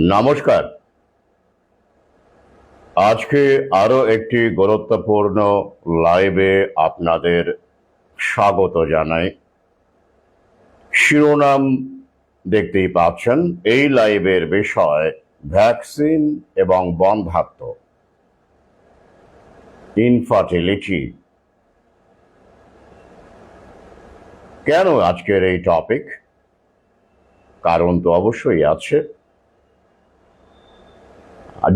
নমস্কার। আজকে আরো একটি গুরুত্বপূর্ণ লাইভে আপনাদের স্বাগত জানাই। শিরোনাম দেখতেই পাচ্ছেন। এই লাইভের বিষয় ভ্যাকসিন এবং বন্ধ্যাত্ব, ইনফার্টিলিটি। কেন আজকের এই টপিক? কারণ তো অবশ্যই আছে।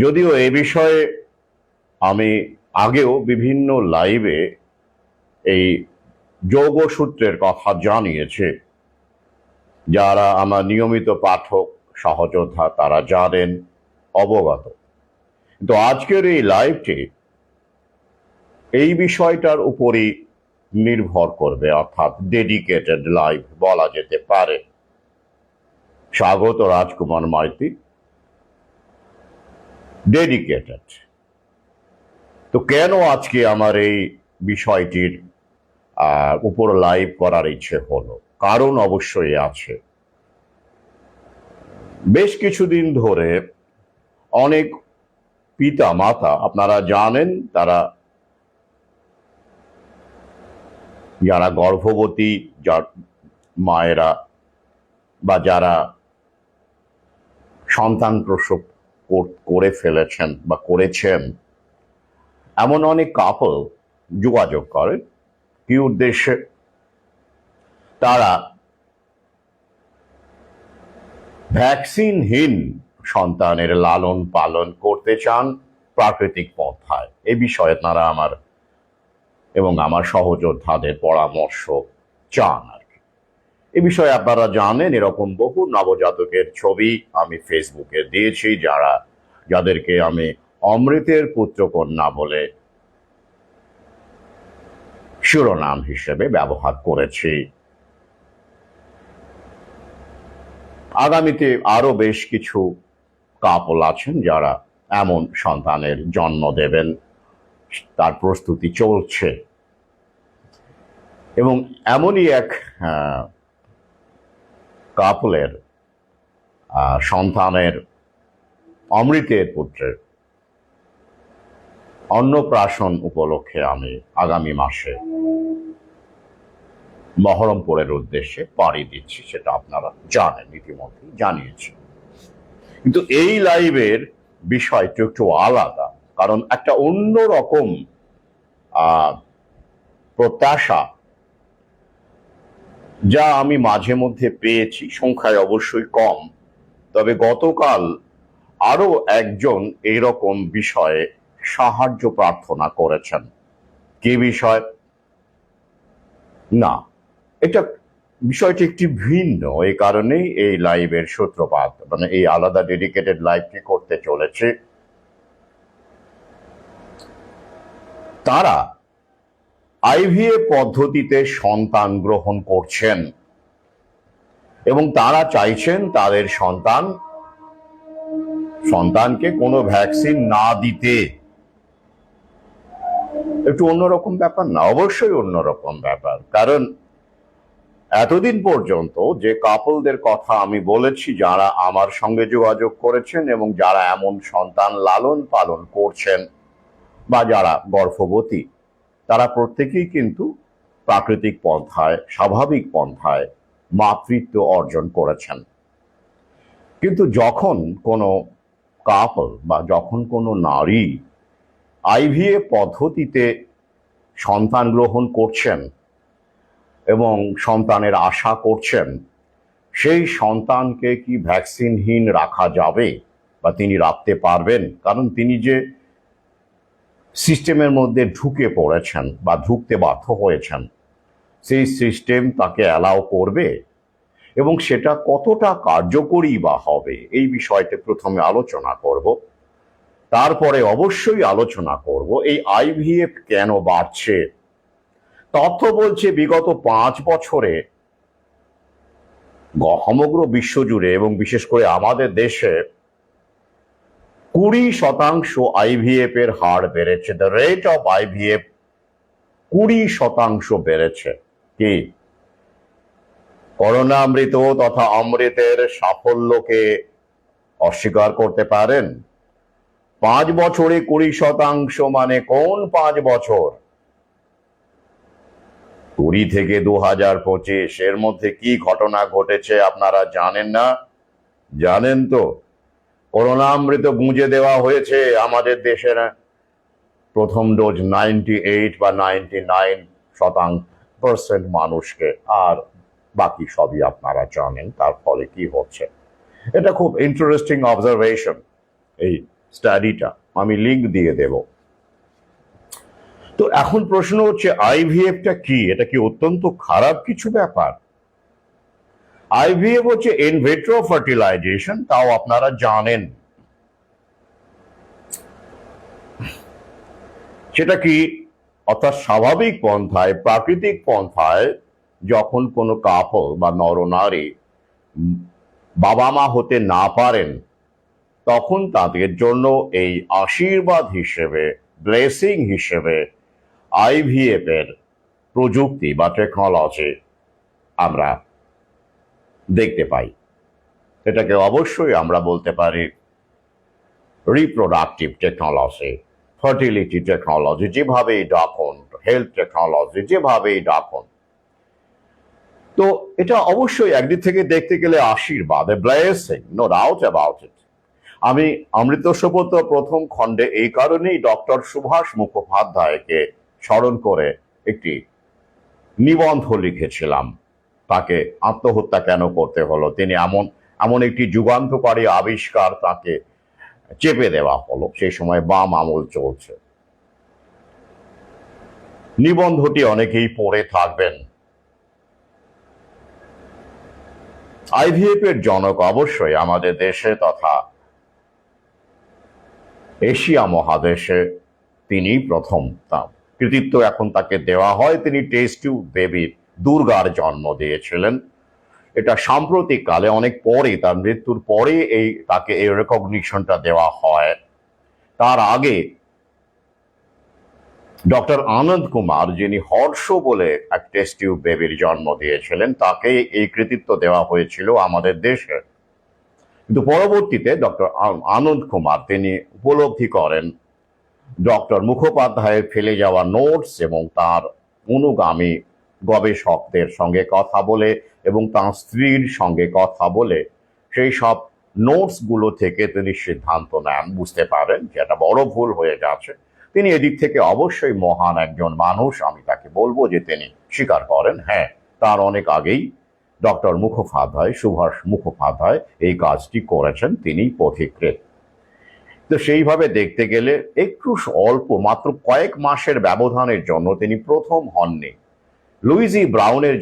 যদিও এ বিষয়ে আমি আগেও বিভিন্ন লাইভে এই যোগসূত্রের কথা জানিয়েছি। যারা আমার নিয়মিত পাঠক সহযোদ্ধা তারা জানেন, অবগত। তো আজকের এই লাইভটি এই বিষয়টার উপরই নির্ভর করবে, অর্থাৎ ডেডিকেটেড লাইভ বলা যেতে পারে। স্বাগত রাজকুমার মাইতি। ডেডিকেটেড। তো কেন আজকে আমার এই বিষয়টির উপর লাইভ করার ইচ্ছে হলো? কারণ অবশ্যই আছে। বেশ কিছুদিন ধরে অনেক পিতা মাতা, আপনারা জানেন, তারা যারা গর্ভবতী মায়েরা বা যারা সন্তান প্রসব করে ফেলেছেন বা করেছেন, এমন অনেক কাপল যোগাযোগ করেন। কি উদ্দেশ্যে? তারা ভ্যাকসিনহীন সন্তানের লালন পালন করতে চান প্রাকৃতিক পন্থায়। এই বিষয়ে তারা আমার এবং আমার সহযোদ্ধাদের পরামর্শ চান আর কি। এ বিষয়ে আপনারা জানেন, এরকম বহু নবজাতকের ছবি আমি ফেসবুকে দিয়েছি, যাদেরকে আমি অমৃতের পুত্রকন্যা বলে শিরোনাম হিসেবে ব্যবহার করেছি। আগামীতে আরো বেশ কিছু কাপল আছেন যারা এমন সন্তানের জন্ম দেবেন, তার প্রস্তুতি চলছে। এবং এমনই এক কাপলের সন্তানের, অমৃতের পুত্রের অন্নপ্রাশন উপলক্ষে আমি আগামী মাসে বহরমপুরের উদ্দেশ্যে পাড়ি দিচ্ছি, সেটা আপনারা জানেন, ইতিমধ্যে জানিয়েছি। কিন্তু এই লাইভের বিষয়টা একটু আলাদা, কারণ একটা অন্যরকম প্রত্যাশা যা আমি মাঝে মধ্যে পেয়েছি, সংখ্যায় অবশ্যই কম। তবে গতকাল আরো একজন এইরকম বিষয়ে সাহায্য প্রার্থনা করেছেন। কি বিষয়? না, এটা বিষয়টি একটি ভিন্ন। এই কারণেই এই লাইভের সূত্রপাত, মানে এই আলাদা ডেডিকেটেড লাইভটি করতে চলেছে। তারা আইভিএফ পদ্ধতিতে সন্তান গ্রহণ করছেন এবং তারা চাইছেন তাদের সন্তানকে কোনো ভ্যাকসিন না দিতে। একটু অন্যরকম ব্যাপার না? অবশ্যই অন্যরকম ব্যাপার। কারণ এতদিন পর্যন্ত যে কাপলদের কথা আমি বলেছি, যারা আমার সঙ্গে যোগাযোগ করেছেন এবং যারা এমন সন্তান লালন পালন করছেন বা যারা গর্ভবতী, তারা প্রত্যেকেই কিন্তু প্রাকৃতিক পন্থায়, স্বাভাবিক পন্থায় মাতৃত্ব অর্জন করেছেন। কিন্তু যখন কোনো কাপল বা যখন কোনো নারী আইভিএফ পদ্ধতিতে সন্তান গ্রহণ করছেন এবং সন্তানের আশা করছেন, সেই সন্তানকে কি ভ্যাকসিনহীন রাখা যাবে বা তিনি রাখতে পারবেন? কারণ তিনি যে সিস্টেমের মধ্যে ঢুকে পড়েছেন বা ঢুকতে বাধ্য হয়েছেন, সেই সিস্টেম তাকে অ্যালাউ করবে এবং সেটা কতটা কার্যকরী বা হবে, এই বিষয়তে প্রথমে আলোচনা করব। তারপরে অবশ্যই আলোচনা করব এই আইভিএফ কেন বাড়ছে। তথ্য বলছে বিগত 5 বছরে সমগ্র বিশ্বজুড়ে এবং বিশেষ করে আমাদের দেশে 20% আইভিএফ এর হার বেড়েছে। দ্য রেট অফ আইভিএফ 20% বেড়েছে। কি করোনামৃত তথা অমৃতের সাফল্যকে অস্বীকার করতে পারেন? 5 বছরে 20% মানে কোন 5 বছর? 20 থেকে 2025 এর মধ্যে কি ঘটনা ঘটেছে আপনারা জানেন না? জানেন তো? করোনামৃত গুঁজে দেওয়া হয়েছে আমাদের দেশের প্রথম ডোজ 98 বা 99% মানুষকে, আর বাকি সবই আপনারা জানেন তার ফলে কি হচ্ছে। এটা খুব ইন্টারেস্টিং অবজারভেশন, এই স্টাডিটা আমি লিংক দিয়ে দেব। তো এখন প্রশ্ন হচ্ছে আইভিএফটা কি? এটা কি অত্যন্ত খারাপ কিছু ব্যাপার? আইভিএফ হচ্ছে ইন ভিট্রো ফার্টিলাইজেশন, তাও আপনারা জানেন। সেটা কি? অর্থাৎ স্বাভাবিক পন্থায়, প্রাকৃতিক পন্থায় যখন কোনো কাপল বা নরনারী বাবা মা হতে না পারেন, তখন তাদের জন্য এই আশীর্বাদ হিসেবে, ব্লেসিং হিসেবে আইভিএফ এর প্রযুক্তি বা টেকনোলজি আমরা দেখতে পাই। এটাকে অবশ্যই আমরা বলতে পারি রিপ্রোডাক্টিভ টেকনোলজি, ফার্টিলিটি টেকনোলজি, যেভাবেই ডাকুন, হেলথ টেকনোলজি, যেভাবেই ডাকুন। তো এটা অবশ্যই একদিক থেকে দেখতে গেলে আশীর্বাদ, blessing, no doubt about it. আমি অমৃত শপথ প্রথম খণ্ডে এই কারণেই ডক্টর সুভাষ মুখোপাধ্যায়কে স্মরণ করে একটি নিবন্ধ লিখেছিলাম। তাকে আত্মহত্যা কেন করতে হলো, তিনি এমন একটি যুগান্তকারী আবিষ্কার তাকে চেপে দেওয়া হলো, সেই সময় বাম আমল চলছে। নিবন্ধটি অনেকেই পড়ে থাকবেন। আইভিএফ এর জনক অবশ্যই আমাদের দেশে তথা এশিয়া মহাদেশে তিনিই প্রথম। তার কৃতিত্ব এখন তাকে দেওয়া হয়। তিনি টেস্ট টিউব বেবি দুর্গার জন্ম দিয়েছিলেন। এটা সাম্প্রতিক কালে, অনেক পরে, তার মৃত্যুর পরে তাকে এই রেকগনিশনটা দেওয়া হয়। তার আগে ডক্টর আনন্দ কুমার, যিনি হর্ষ বলে এক টেস্ট টিউব বেবির জন্ম দিয়েছিলেন, তাকে এই কৃতিত্ব দেওয়া হয়েছিল আমাদের দেশে। কিন্তু পরবর্তীতে ডক্টর আনন্দ কুমার তিনি উপলব্ধি করেন ডক্টর মুখোপাধ্যায়ের ফেলে যাওয়া নোটস এবং তার অনুগামী গবেষকদের সঙ্গে কথা বলে এবং তার স্ত্রীর সঙ্গে কথা বলে সেই সব নোটসগুলো থেকে তিনি সিদ্ধান্ত নেন, বুঝতে পারেন যে একটা বড় ভুল হয়ে গেছে। তিনি এদিক থেকে অবশ্যই মহান একজন মানুষ, আমি তাকে বলবো যে তিনি স্বীকার করেন, হ্যাঁ, তার অনেক আগেই ডক্টর মুখোপাধ্যায়, সুভাষ মুখোপাধ্যায় এই কাজটি করেছেন, তিনি পথিকৃৎ। তো সেইভাবে দেখতে গেলে একটু অল্প, মাত্র কয়েক মাসের ব্যবধানের জন্য তিনি প্রথম হননি। লুইজি ব্রাউনের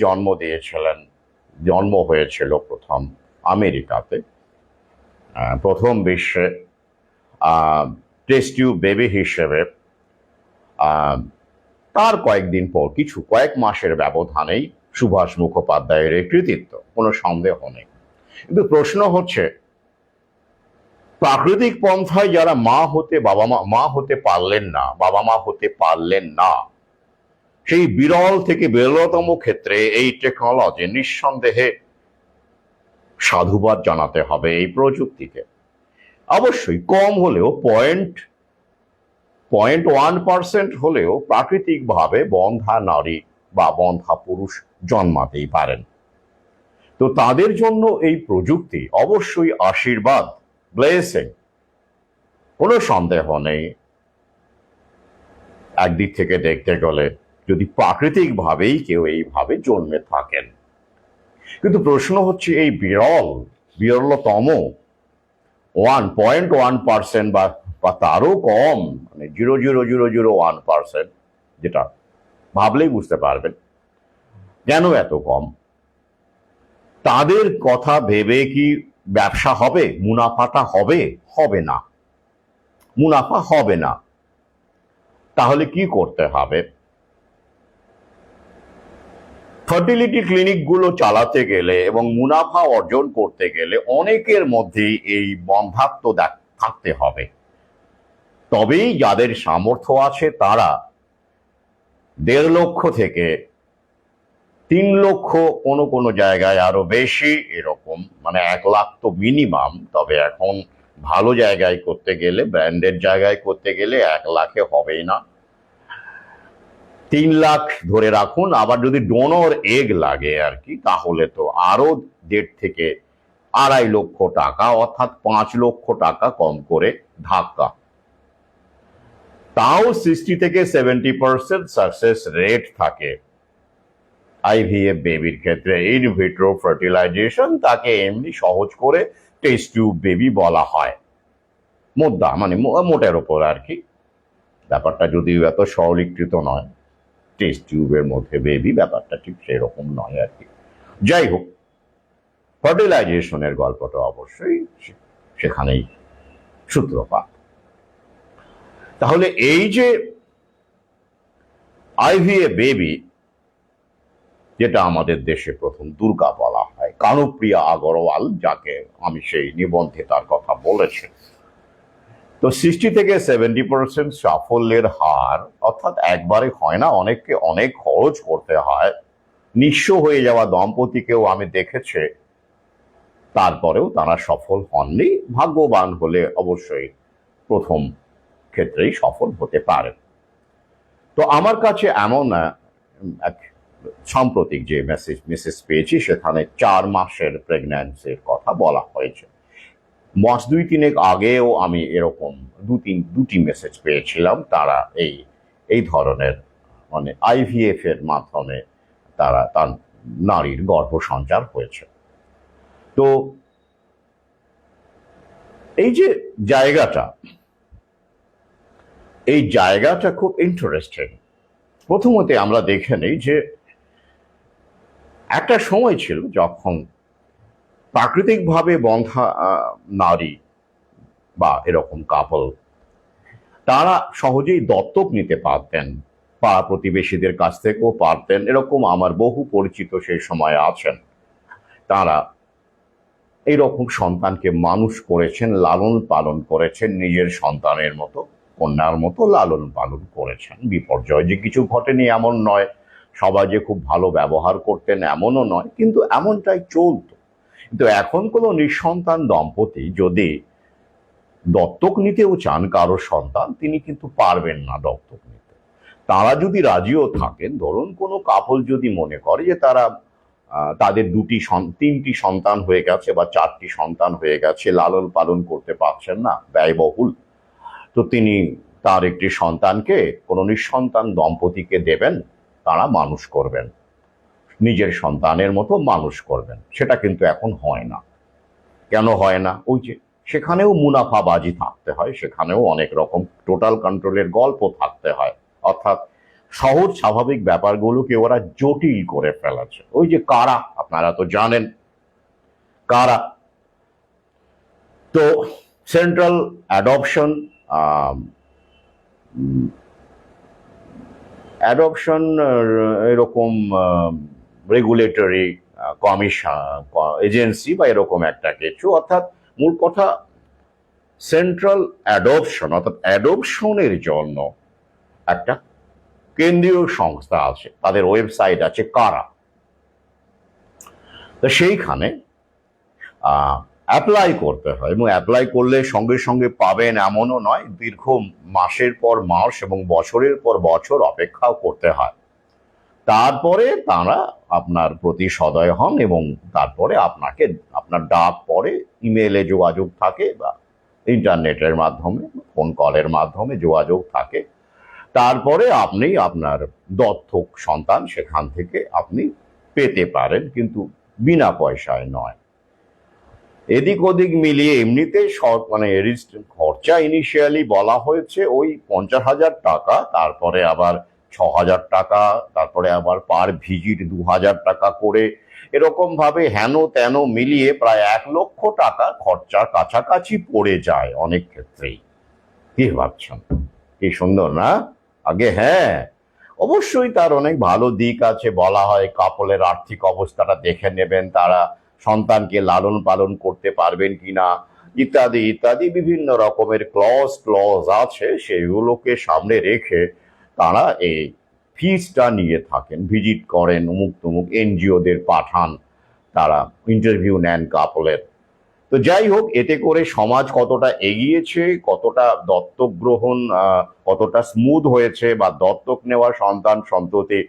জন্ম হয়েছিল প্রথম আমেরিকাতে, প্রথম বিশ্বে টেস্ট টিউব বেবি হিসেবে। তার কয়েকদিন পর, কয়েক মাসের ব্যবধানেই সুভাষ মুখোপাধ্যায়ের এই কৃতিত্ব, কোনো সন্দেহ নেই। কিন্তু প্রশ্ন হচ্ছে, প্রাকৃতিক পন্থায় যারা বাবা মা হতে পারলেন না, সেই বিরল থেকে বিরলতম ক্ষেত্রে এই টেকনোলজি নিঃসন্দেহে সাধুবাদ জানাতে হবে এই প্রযুক্তিকে। অবশ্যই কম হলেও 0.1% হলেও প্রাকৃতিকভাবে বন্ধা নারী বা বন্ধা পুরুষ জন্মাতেই পারেন। তো তাদের জন্য এই প্রযুক্তি অবশ্যই আশীর্বাদ, ব্লেসিং, কোনো সন্দেহ নেই। একদিক থেকে দেখতে গেলে যদি প্রাকৃতিকভাবেই কেউ এইভাবে জন্মে থাকেন। কিন্তু প্রশ্ন হচ্ছে এই বিরলতম 1.1% বা তারও কম, মানে 0.0001%, যেটা ভাবলেই বুঝতে পারবেন কেন এত কম, তাদের কথা ভেবে কি ব্যবসা হবে? মুনাফাটা হবে? হবে না, মুনাফা হবে না। তাহলে কি করতে হবে? ফার্টিলিটি ক্লিনিকগুলো চালাতে গেলে এবং মুনাফা অর্জন করতে গেলে অনেকের মধ্যেই এই বন্ধাত্ব থাকতে হবে। তবেই যাদের সামর্থ্য আছে তারা 1.5 লক্ষ থেকে 3 লক্ষ, কোনো জায়গায় আরো বেশি, এরকম, মানে 1 লাখ তো মিনিমাম। তবে এখন ভালো জায়গায় করতে গেলে, ব্র্যান্ডেড জায়গায় করতে গেলে 1 লাখে হবেই না, 3 লাখ ধরে রাখুন। আবার যদি ডোনর এগ লাগে আর কি, তাহলে তো আরো 1.5 থেকে 2.5 লক্ষ টাকা, অর্থাৎ 5 লক্ষ টাকা কম করে ধাক্কা। তাও 60 থেকে 70% সাকসেস রেট থাকে আইভিএফ বেবির ক্ষেত্রে। ইনভিট্রো ফার্টিলাইজেশন, তাকে এমনি সহজ করে টেস্ট টিউব বেবি বলা হয়, মোদ্দা মানে মোটের ওপর আর কি। ব্যাপারটা যদিও এত সরলীকৃত নয়, টেস্ট টিউবের মধ্যে বেবি, ব্যাপারটা ঠিক সেরকম নয় আর কি। যাই হোক, ফার্টিলাইজেশনের গল্পটা অবশ্যই সেখানেই সূত্রপাত। তাহলে এই যে আইভিএফ বেবি, যেটা আমাদের দেশে প্রথম দুর্গা বলা হয়, কানুপ্রিয়া আগরওয়াল, যাকে আমি সেই নিবন্ধে তার কথা বলেছি, তো 60 থেকে 70% সাফল্যের হার, অর্থাৎ একবারে হয় না, অনেককে অনেক খরচ করতে হয়। নিঃস্ব হয়ে যাওয়া দম্পতিকেও আমি দেখেছি, তারপরেও তারা সফল হননি। ভাগ্যবান হলে অবশ্যই প্রথম ক্ষেত্রেই সফল হতে পারে। তো আমার কাছে এমন এক সাম্প্রতিক যে মেসেজ পেয়েছি, সেখানে 4 মাসের প্রেগন্যান্সির কথা বলা হয়েছে। মাস 2-3 আগেও আমি এরকম দুটি মেসেজ পেয়েছিলাম। তারা এই ধরনের মানে আইভিএফ এর মাধ্যমে তার নারীর গর্ভ সঞ্চার হয়েছে। তো এই যে জায়গাটা খুব ইন্টারেস্টিং। প্রথমত আমরা দেখে নেই যে একটা সময় ছিল যখন প্রাকৃতিকভাবে বন্ধা নারী বা এরকম কাপল, তারা সহজেই দত্তক নিতে পারতেন, পাড়া প্রতিবেশীদের কাছ থেকেও পারতেন। এরকম আমার বহু পরিচিত সেই সময় আছেন, তারা এইরকম সন্তানকে মানুষ করেছেন, লালন পালন করেছেন, নিজের সন্তানের মতো, কন্যার মতো লালন পালন করেছেন। বিপর্যয় যে কিছু ঘটেনি এমন নয়, সবাই যে খুব ভালো ব্যবহার করতেন এমনও নয়, কিন্তু এমনটাই চলত। কিন্তু এখন কোনো নিঃসন্তান দম্পতি যদি দত্তক নিতেও চান কারো সন্তান, তিনি কিন্তু পারবেন না দত্তক নিতে। তারা যদি রাজিও থাকেন, ধরুন কোনো কাপল যদি মনে করে যে তাদের 3টি সন্তান হয়ে গেছে বা 4টি সন্তান হয়ে গেছে, লালন পালন করতে পারছেন না, ব্যয়বহুল, তো তিনি তার একটি সন্তানকে কোনো নিঃসন্তান দম্পতিকে দেবেন, তারা মানুষ করবেন, নিজের সন্তানের মতো মানুষ করবেন। সেটা কিন্তু এখন হয় না। কেন হয় না? ওই যে সেখানেও মুনাফাবাজি থাকতে হয়, সেখানেও অনেক রকম টোটাল কন্ট্রোলের গল্প থাকতে হয়। অর্থাৎ সহজ স্বাভাবিক ব্যাপারগুলোকে ওরা জটিল করে ফেলেছে। ওই যে কারা, আপনারা তো জানেন কারা। তো সেন্ট্রাল অ্যাডপশন এরকম রেগুলেটরি কমিশন এজেন্সি বা এরকম একটা কিছু, অর্থাৎ মূল কথা সেন্ট্রাল অ্যাডপশন, অর্থাৎ অ্যাডপশনের জন্য একটা কেন্দ্রীয় সংস্থা আছে, তাদের ওয়েবসাইট আছে কারা। তো সেইখানে অ্যাপ্লাই করতে হয়, এবং অ্যাপ্লাই করলে সঙ্গে সঙ্গে পাবেন এমনও নয়, দীর্ঘ মাসের পর মাস এবং বছরের পর বছর অপেক্ষাও করতে হয়। তারপরে তারা আপনার প্রতি সদয় হন এবং তারপরে আপনার ডাক পরে, ইমেলে যোগাযোগ থাকে বা ইন্টারনেটের মাধ্যমে, ফোন কলের মাধ্যমে যোগাযোগ থাকে। তারপরে আপনি আপনার দত্তক সন্তান সেখান থেকে আপনি পেতে পারেন, কিন্তু বিনা পয়সায় নয়। এদিক ওদিক মিলিয়ে এমনিতে মানে খরচা ইনিশিয়ালি বলা হয়েছে ওই 50,000 টাকা, তারপরে আবার 6,000 টাকা, তারপরে আবার পার ভিজিট 2,000 টাকা করে, এরকম ভাবে হেন তেন মিলিয়ে প্রায় 1 লক্ষ টাকা খরচার কাছাকাছি পড়ে যায় অনেক ক্ষেত্রেই। কি ভাবছেন? কি সুন্দর না? আগে হ্যাঁ, অবশ্যই তার অনেক ভালো দিক আছে। বলা হয় কাপলের আর্থিক অবস্থাটা দেখে নেবেন, তারা সন্তানকে লালন পালন করতে পারবেন কিনা, ইত্যাদি ইত্যাদি বিভিন্ন রকমের ক্লজ আছে, সেগুলোকে সামনে রেখে তারা এই ফিজটা নিয়ে থাকেন। ভিজিট করেন, অমুক তমুক এনজিওদের পাঠান, তারা ইন্টারভিউ নেন কাপলের, তো যাই হোক, এতে করে সমাজ কতটা এগিয়েছে, কতটা দত্তক গ্রহণ কতটা স্মুথ হয়েছে, বা দত্তক নেওয়া সন্তান সন্ততি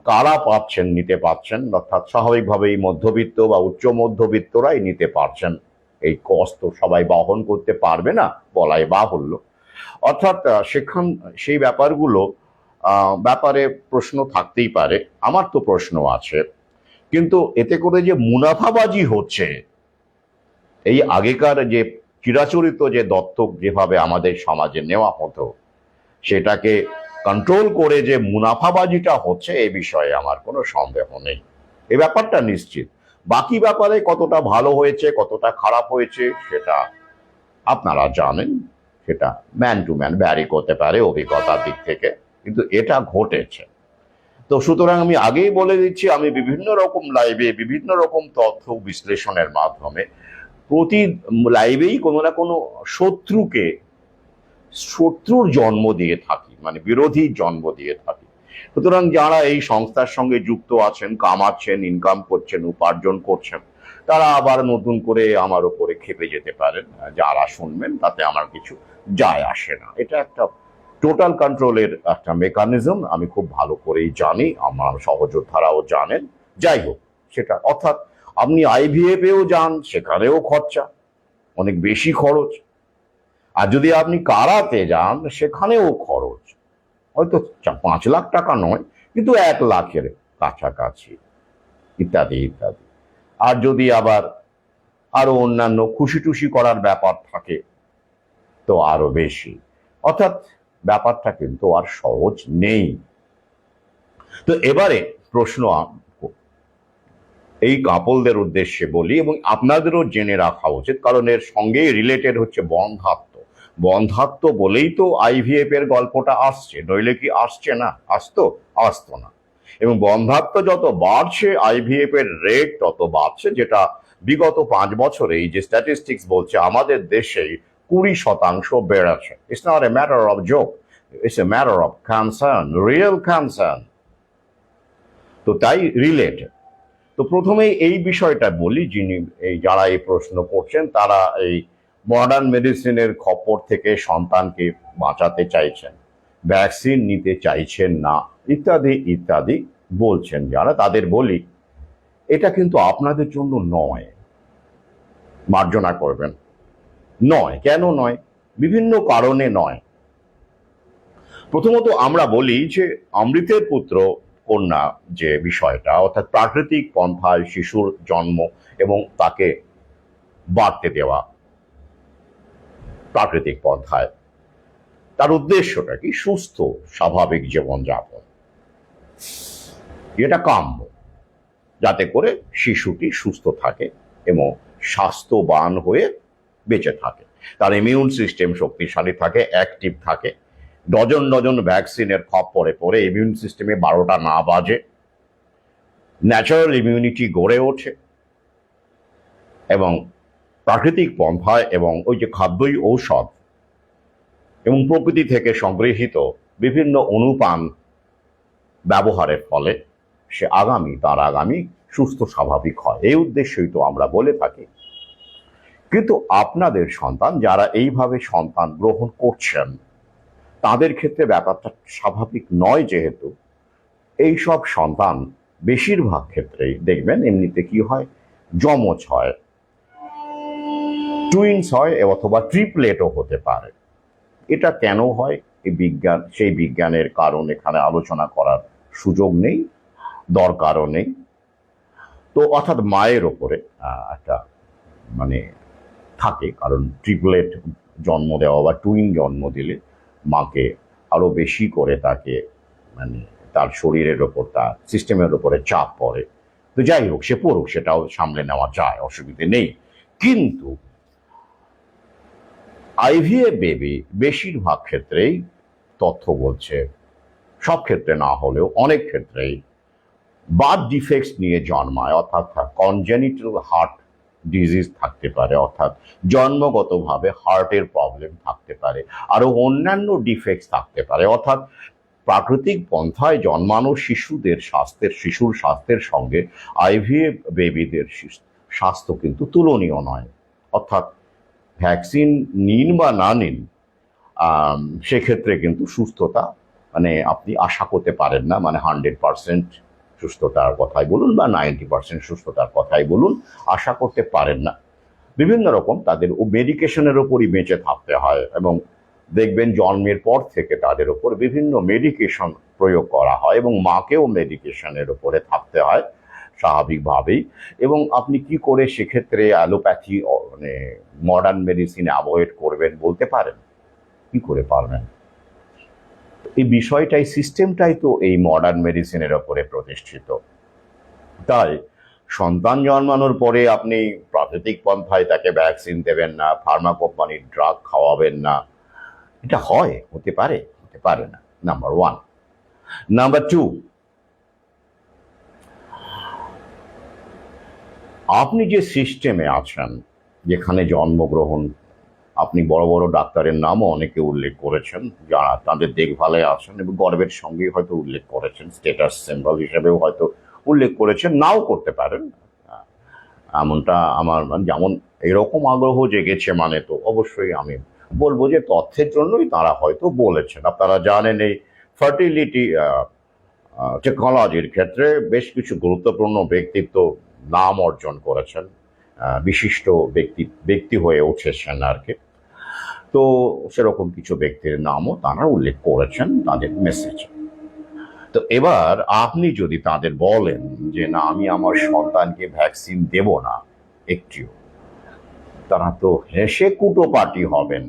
কারা পাচ্ছেন, নিতে পারছেন, অর্থাৎ স্বাভাবিকভাবেই মধ্যবিত্ত বা উচ্চ মধ্যবিত্তরাই নিতে পারছেন। এই কষ্ট তো সবাই বহন করতে পারবে না, বলাই বাহুল্য। অর্থাৎ সেই ব্যাপারগুলো ব্যাপারে প্রশ্ন থাকতেই পারে, আমার তো প্রশ্ন আছে। কিন্তু এতে করে যে মুনাফাবাজি হচ্ছে, এই আগেকার যে চিরাচরিত যে দত্তক যেভাবে আমাদের সমাজে নেওয়া হতো, সেটাকে কন্ট্রোল করে যে মুনাফাবাজিটা হচ্ছে, এ বিষয়ে আমার কোনো সন্দেহ নেই। এই ব্যাপারটা নিশ্চিত। বাকি ব্যাপারে কতটা ভালো হয়েছে, কতটা খারাপ হয়েছে, সেটা আপনারা জানেন। সেটা ম্যান টু ম্যান ভ্যারি করতে পারে অভিজ্ঞতার দিক থেকে, কিন্তু এটা ঘটেছে। তো সুতরাং আমি আগেই বলে দিচ্ছি, আমি বিভিন্ন রকম লাইভে বিভিন্ন রকম তথ্য বিশ্লেষণের মাধ্যমে প্রতি লাইভেই কোনো না কোনো শত্রুর জন্ম দিয়ে থাকি, মানে বিরোধীর জন্ম দিয়ে থাকি। সুতরাং যারা এই সংস্থার সঙ্গে যুক্ত আছেন, কামাচ্ছেন, ইনকাম করছেন, উপার্জন করছেন, তারা আবার নতুন করে আমার উপরে খেপে যেতে পারেন। যারা শুনবেন তাতে আমার কিছু যায় আসে না। এটা একটা টোটাল কন্ট্রোলের একটা মেকানিজম, আমি খুব ভালো করেই জানি, আমার সহযোদ্ধারাও জানেন। যাই হোক, সেটা অর্থাৎ আপনি আইভিএফ এও যান, সেখানেও খরচা, অনেক বেশি খরচ। আর যদি আপনি কারাতে যান, সেখানেও খরচ, হয়তো 5 লাখ টাকা নয়, কিন্তু 1 লাখের কাছাকাছি, ইত্যাদি ইত্যাদি। আর যদি আবার আরো অন্যান্য খুশি টুশি করার ব্যাপার থাকে, তো আরো বেশি। অর্থাৎ ব্যাপারটা কিন্তু আর সহজ নেই। তো এবারে প্রশ্ন এই কাপলদের উদ্দেশ্যে বলি, এবং আপনাদেরও জেনে রাখা উচিত, কারণ এর সঙ্গেই রিলেটেড হচ্ছে বন্ধাত্ম। বন্ধাত্ম বলেই তো আইভিএফ এর গল্পটা আসছে, নইলে কি আসছে না? আসতো না। এবং বন্ধাত্ম যত বাড়ছে, আইভিএফ এর রেট তত বাড়ছে, যেটা বিগত 5 বছরে এই যে স্ট্যাটিস্টিক্স বলছে আমাদের দেশে 20% বেড়েছে। It's not a matter of joke, it's a matter of concern, real concern. তো তাই রিলেটেড। তো প্রথমেই এই বিষয়টা বলি, যারা এই প্রশ্ন করছেন, তারা এই মডার্ন মেডিসিনের খপ্পর থেকে সন্তানকে বাঁচাতে চাইছেন, ভ্যাকসিন নিতে চাইছেন না, ইত্যাদি ইত্যাদি বলছেন যারা, তাদের বলি এটা কিন্তু আপনাদের জন্য নয়। মার্জনা করবেন, নয়। কেন নয়? বিভিন্ন কারণে নয়। প্রথমত আমরা বলি যে অমৃতের পুত্র কন্যা যে বিষয়টা, অর্থাৎ প্রাকৃতিক পন্থায় শিশুর জন্ম এবং তাকে বাড়তে দেওয়া প্রাকৃতিক পন্থায়, তার উদ্দেশ্যটা কি? সুস্থ স্বাভাবিক জীবনযাপন। এটা কাম্য, যাতে করে শিশুটি সুস্থ থাকে এবং স্বাস্থ্যবান হয়ে বেঁচে থাকে, তার ইমিউন সিস্টেম শক্তিশালী থাকে, অ্যাক্টিভ থাকে, ডজন ডজন ভ্যাকসিনের খপ্পরে পড়ে ইমিউন সিস্টেমে 12টা না বাজে, ন্যাচারাল ইমিউনিটি গড়ে ওঠে, এবং প্রাকৃতিক পন্থায় এবং ওই যে খাদ্যই ঔষধ এবং প্রকৃতি থেকে সংগৃহীত বিভিন্ন অনুপান ব্যবহারের ফলে তার আগামী সুস্থ স্বাভাবিক হয়। এই উদ্দেশ্যই তো আমরা বলে থাকি। কিন্তু আপনাদের সন্তান, যারা এইভাবে সন্তান গ্রহণ করছেন, তাদের ক্ষেত্রে ব্যাপারটা স্বাভাবিক নয়, যেহেতু এই সব সন্তান বেশিরভাগ ক্ষেত্রেই দেখবেন এমনিতে কি হয়, যমজ হয়, টুইন্স হয়, অথবা ট্রিপলেটও হতে পারে। এটা কেন হয়, এই সেই বিজ্ঞানের কারণ এখানে আলোচনা করার সুযোগ নেই, দরকারও নেই। তো অর্থাৎ মায়ের ওপরে একটা মানে থাকে, কারণ ট্রিপলেট জন্ম দেওয়া বা টুইন জন্ম দিলে মাকে আরো বেশি করে তাকে তার শরীরের ওপর, তার সিস্টেমের ওপরে চাপ পড়ে। তো যাই হোক, সে পড়ুক, সেটাও সামলে নেওয়া যায়, অসুবিধে নেই। কিন্তু আইভিএফ বেবি বেশিরভাগ ক্ষেত্রেই, তথ্য বলছে সব ক্ষেত্রে না হলেও অনেক ক্ষেত্রেই, বার্থ ডিফেক্টস নিয়ে জন্মায়, অর্থাৎ কনজেনিটাল হার্ট ডিজিজ থাকতে পারে, অর্থাৎ জন্মগতভাবে হার্টের প্রবলেম থাকতে পারে, আরো অন্যান্য ডিফেক্টস থাকতে পারে। অর্থাৎ প্রাকৃতিক পন্থায় জন্মানো শিশুর স্বাস্থ্যের সঙ্গে আইভিএফ বেবিদের স্বাস্থ্য কিন্তু তুলনীয় নয়। অর্থাৎ ভ্যাকসিন নিন বা না নিন, সেক্ষেত্রে কিন্তু সুস্থতা মানে আপনি আশা করতে পারেন না, মানে 100% সুস্থতার কথাই বলুন বা 90% সুস্থতার কথাই বলুন, আশা করতে পারেন না। বিভিন্ন রকম তাদের মেডিকেশনের ওপরই বেঁচে থাকতে হয়, এবং দেখবেন জন্মের পর থেকে তাদের ওপর বিভিন্ন মেডিকেশন প্রয়োগ করা হয়, এবং মাকেও মেডিকেশনের ওপরে থাকতে হয় স্বাভাবিকভাবেই। এবং আপনি কি করে সেক্ষেত্রে অ্যালোপ্যাথি মানে মডার্ন মেডিসিন অ্যাভয়েড করবেন বলতে পারেন? কি করে পারবেন? এই বিষয়টাই, সিস্টেমটাই তো এই মডার্ন মেডিসিনের ওপরে প্রতিষ্ঠিত। তাই সন্তান জন্মানোর পরে আপনি প্রাকৃতিক পন্থায় তাকে ভ্যাকসিন দেবেন না, ফার্মা কোম্পানির ড্রাগ খাওয়াবেন না, এটা হয়? হতে পারে? হতে পারে না, নাম্বার ওয়ান। নাম্বার টু, আপনি যে সিস্টেমে আছেন, যেখানে জন্মগ্রহণ, আপনি বড় বড় ডাক্তারের নামও অনেকে উল্লেখ করেছেন যারা তাদের দেখভালে আছেন, এবং গর্বের সঙ্গে হয়তো উল্লেখ করেছেন, স্ট্যাটাস সিম্বল হিসেবেও হয়তো উল্লেখ করেছেন, নাও করতে পারেন। এমনটা আমার যেমন এরকম আগ্রহ জেগেছে, মানে তো অবশ্যই আমি বলবো যে তথ্যের জন্যই তারা হয়তো বলেছেন। আপনারা জানেন এই ফার্টিলিটি টেকনোলজির ক্ষেত্রে বেশ কিছু গুরুত্বপূর্ণ ব্যক্তিত্ব নাম অর্জন করেছেন, বিশিষ্ট ব্যক্তি হয়ে উঠেছেন আর কি। তো সেরকম কিছু ব্যক্তির নামও তারা উল্লেখ করেছেন তাদের মেসেজে। তো এবার আপনি যদি তাদের বলেন যে না, আমি আমার সন্তানকে ভ্যাকসিন দেব না একটিও, তারা তো হেসে কুটোপাটি হবেন।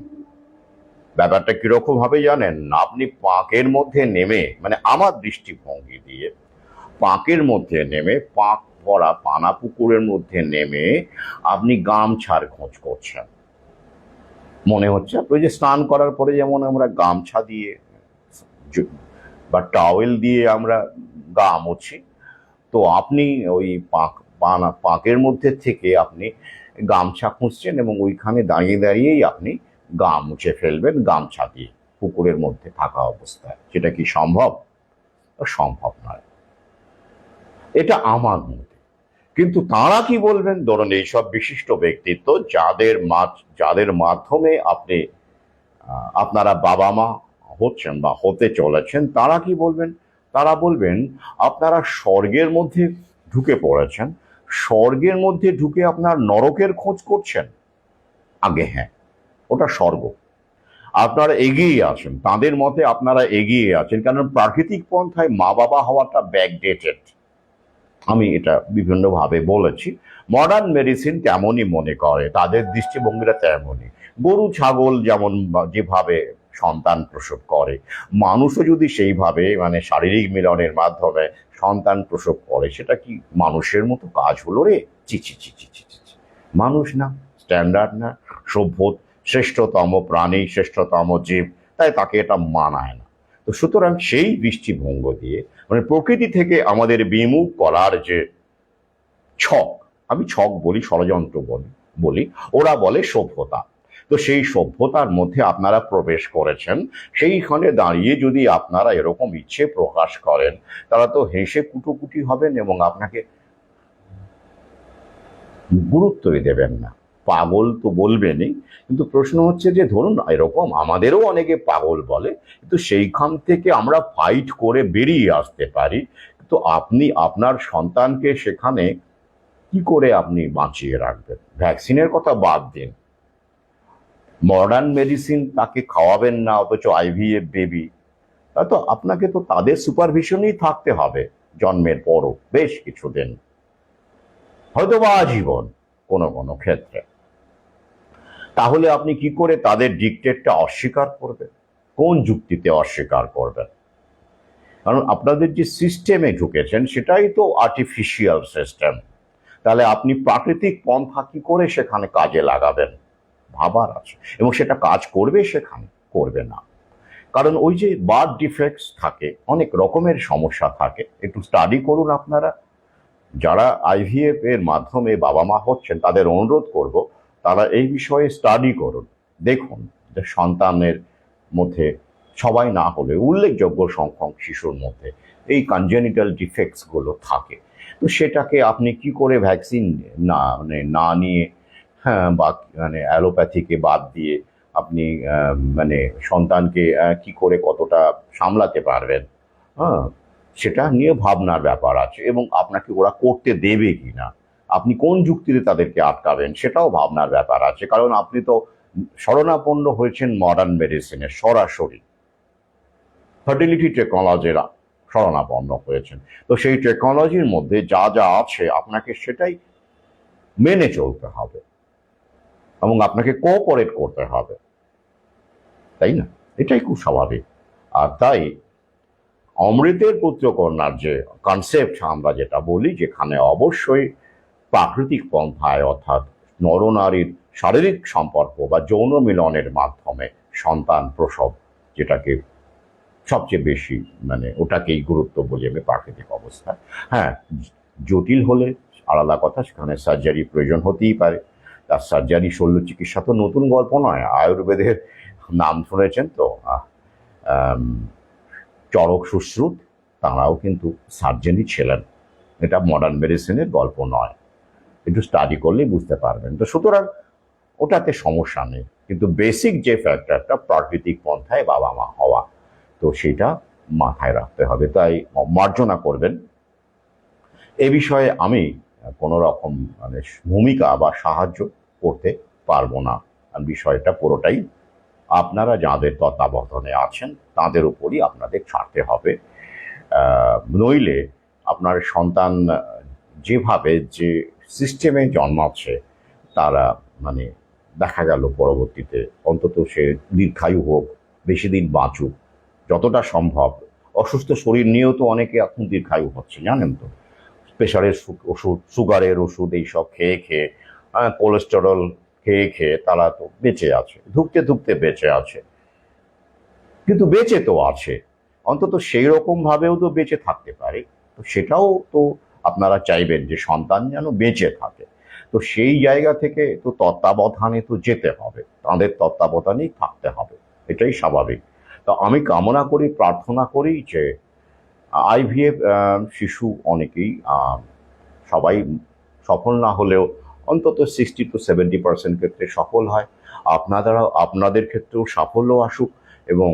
ব্যাপারটা কিরকম হবে জানেন? আপনি পাঁকের মধ্যে নেমে, মানে আমার দৃষ্টিভঙ্গি দিয়ে, পাঁকের মধ্যে নেমে, পাঁক ভরা পানা পুকুরের মধ্যে নেমে আপনি গামছার খোঁজ করছেন। মনে হচ্ছে আপনি যে স্নান করার পরে যেমন আমরা গামছা দিয়ে বা টাওয়েল দিয়ে আমরা গা মুছি, তো আপনি ওই পাঁকের মধ্যে থেকে আপনি গামছা খুঁজছেন, এবং ওইখানে দাঁড়িয়ে দাঁড়িয়েই আপনি গা মুছে ফেলবেন গামছা দিয়ে পুকুরের মধ্যে থাকা অবস্থায়। সেটা কি সম্ভব? সম্ভব নয়। এটা আমার মতে। কিন্তু তাঁরা কি বলবেন? ধরুন এইসব বিশিষ্ট ব্যক্তিত্ব যাদের মাধ্যমে আপনি আপনারা বাবা মা হচ্ছেন বা হতে চলেছেন, তারা কি বলবেন? তারা বলবেন আপনারা স্বর্গের মধ্যে ঢুকে পড়েছেন, স্বর্গের মধ্যে ঢুকে আপনার নরকের খোঁজ করছেন। আগে হ্যাঁ, ওটা স্বর্গ। আপনারা এগিয়ে আছেন, তাদের মতে আপনারা এগিয়ে আছেন, কারণ প্রাকৃতিক পন্থায় মা বাবা হওয়াটা ব্যাকডেটেড। আমি এটা বিভিন্নভাবে বলেছি। মডার্ন মেডিসিন তেমনই মনে করে, তাদের দৃষ্টিভঙ্গিটা তেমনই। গরু ছাগল যেমন যেভাবে সন্তান প্রসব করে, মানুষও যদি সেইভাবে মানে শারীরিক মিলনের মাধ্যমে সন্তান প্রসব করে, সেটা কি মানুষের মতো কাজ হলো রে? চি চি চি চি চি চি। মানুষ না, স্ট্যান্ডার্ড না, সভ্য, শ্রেষ্ঠতম প্রাণী, শ্রেষ্ঠতম জীব, তাই তাকে এটা মানায় না। তো সুতরাং সেই দৃষ্টিভঙ্গি দিয়ে, মানে প্রকৃতি থেকে আমাদের বিমুখ করার যে ছক, আমি ছক বলি, ষড়যন্ত্র বলি, ওরা বলে সভ্যতা। তো সেই সভ্যতার মধ্যে আপনারা প্রবেশ করেছেন, সেইখানে দাঁড়িয়ে যদি আপনারা এরকম ইচ্ছে প্রকাশ করেন, তারা তো হেসে কুটোকুটি হবেন এবং আপনাকে গুরুত্বই দেবেন না। পাগল তো বলবেনই, কিন্তু প্রশ্ন হচ্ছে যে ধরুন এরকম আমাদেরও অনেকে পাগল বলে, কিন্তু সেইখান থেকে আমরা ফাইট করে বেরিয়ে আসতে পারি। তো আপনি আপনার সন্তানকে সেখানে কি করে আপনি বাঁচিয়ে রাখবেন? ভ্যাকসিনের কথা বাদ দিন, মডার্ন মেডিসিন তাকে খাওয়াবেন না, অথচ আইভিএফ বেবি, তা তো আপনাকে তো তাদের সুপারভিশনেই থাকতে হবে জন্মের পরও বেশ কিছুদিন, হয়তো বা আজীবন কোনো কোনো ক্ষেত্রে। তাহলে আপনি কি করে তাদের ডিকটেটটা অস্বীকার করবেন? কোন যুক্তিতে অস্বীকার করবেন? কারণ আপনাদের যে সিস্টেমে ঢুকেছেন সেটাই তো আর্টিফিশিয়াল সিস্টেম। তাহলে আপনি প্রাকৃতিক পন্থা কি করে সেখানে কাজে লাগাবেন? ভাবার আছে। এবং সেটা কাজ করবে সেখানে? করবে না। কারণ ওই যে বার্থ ডিফেক্টস থাকে, অনেক রকমের সমস্যা থাকে। একটু স্টাডি করুন আপনারা, যারা আইভিএফ এর মাধ্যমে বাবা মা হচ্ছেন, তাদের অনুরোধ করব তারা এই বিষয়ে স্টাডি করুন। দেখুন যে সন্তানের মধ্যে, সবাই না হলে উল্লেখযোগ্য সংখ্যক শিশুর মধ্যে এই কনজেনিটাল ডিফেক্টসগুলো থাকে। তো সেটাকে আপনি কি করে ভ্যাকসিন না নিয়ে, হ্যাঁ, বা মানে অ্যালোপ্যাথিকে বাদ দিয়ে আপনি মানে সন্তানকে কি করে কতটা সামলাতে পারবেন, হ্যাঁ, সেটা নিয়ে ভাবনার ব্যাপার আছে। এবং আপনাকে ওরা করতে দেবে কিনা, আপনি কোন যুক্তিতে তাদেরকে আটকাবেন, সেটাও ভাবনার ব্যাপার আছে। কারণ আপনি তো শরণাপন্ন হয়েছেন মডার্ন মেডিসিনের, সরাসরি ফার্টিলিটি টেকনোলজির শরণাপন্ন হয়েছেন। তো সেই টেকনোলজির মধ্যে যা যা আছে আপনাকে সেটাই মেনে চলতে হবে এবং আপনাকে কোঅপারেট করতে হবে, তাই না? এটাই খুব স্বাভাবিক। আর তাই অমৃতের পুত্র কন্যার যে কনসেপ্ট আমরা যেটা বলি, যেখানে অবশ্যই প্রাকৃতিক পন্থায় অর্থাৎ নরনারীর শারীরিক সম্পর্ক বা যৌন মিলনের মাধ্যমে সন্তান প্রসব, যেটাকে সবচেয়ে বেশি মানে ওটাকেই গুরুত্ব বলি আমি প্রাকৃতিক অবস্থায়। হ্যাঁ, জটিল হলে আলাদা কথা, সেখানে সার্জারি প্রয়োজন হতেই পারে। তার সার্জারি শল্য চিকিৎসা তো নতুন গল্প নয়, আয়ুর্বেদের নাম শুনেছেন তো, চরক সুশ্রুত, তাঁরাও কিন্তু সার্জনই ছিলেন। এটা মডার্ন মেডিসিনের গল্প নয়, একটু স্টাডি করলেই বুঝতে পারবেন। তো সুতরাং ওটাতে সমস্যা নেই, কিন্তু বেসিক যে ফ্যাক্টরটা প্রাকৃতিক পন্থায় বাবা মা হওয়া, তো সেটা মাথায় রাখতে হবে। তাই মার্জনা করবেন, এ বিষয়ে আমি কোনো রকম মানে ভূমিকা বা সাহায্য করতে পারবো না। বিষয়টা পুরোটাই আপনারা যাদের তত্ত্বাবধানে আছেন তাদের উপরই আপনাদের ছাড়তে হবে। নইলে আপনার সন্তান যেভাবে যে সিস্টেমে জন্মাচ্ছে, তারা মানে দেখা গেল পরবর্তীতে অন্তত সে দীর্ঘায়ু হোক, বেশি দিন বাঁচুক যতটা সম্ভব। অসুস্থ শরীর নিয়েও তো অনেকে এখন দীর্ঘায়ু হচ্ছে, জানেন তো। প্রেশারের ওষুধ, সুগারের ওষুধ, এইসব খেয়ে খেয়ে, কোলেস্টেরল খেয়ে খেয়ে তারা তো বেঁচে আছে, ধুকতে ধুকতে বেঁচে আছে। কিন্তু বেঁচে তো আছে, অন্তত সেই রকম ভাবেও তো বেঁচে থাকতে পারে। তো সেটাও তো আপনারা চাইবেন যে সন্তান যেন বেঁচে থাকে। তো সেই জায়গা থেকে তো তত্ত্বাবধানে তো যেতে হবে, তাদের তত্ত্বাবধানেই থাকতে হবে, এটাই স্বাভাবিক। তো আমি কামনা করি, প্রার্থনা করি যে আইভিএফ শিশু অনেকেই, সবাই সফল না হলেও অন্তত 60-70% ক্ষেত্রে সফল হয়। আপনাদের ক্ষেত্রেও সাফল্য আসুক এবং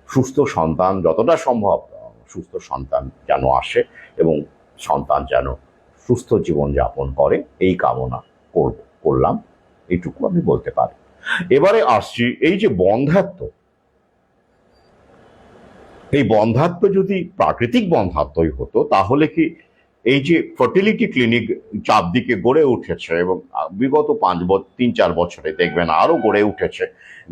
সুস্থ সন্তান যতটা সম্ভব, সুস্থ সন্তান যেন আসে এবং সন্তান যেন সুস্থ জীবনযাপন করে, এই কামনা করলাম, এইটুকু আমি বলতে পারি। এবারে আসছি এই যে বন্ধ্যাত্ব, এই বন্ধ্যাত্ব যদি প্রাকৃতিক বন্ধ্যাত্বই হতো, তাহলে কি এই যে ফার্টিলিটি ক্লিনিক চারদিকে গড়ে উঠেছে এবং বিগত 3-4 বছরে দেখবেন আরো গড়ে উঠেছে,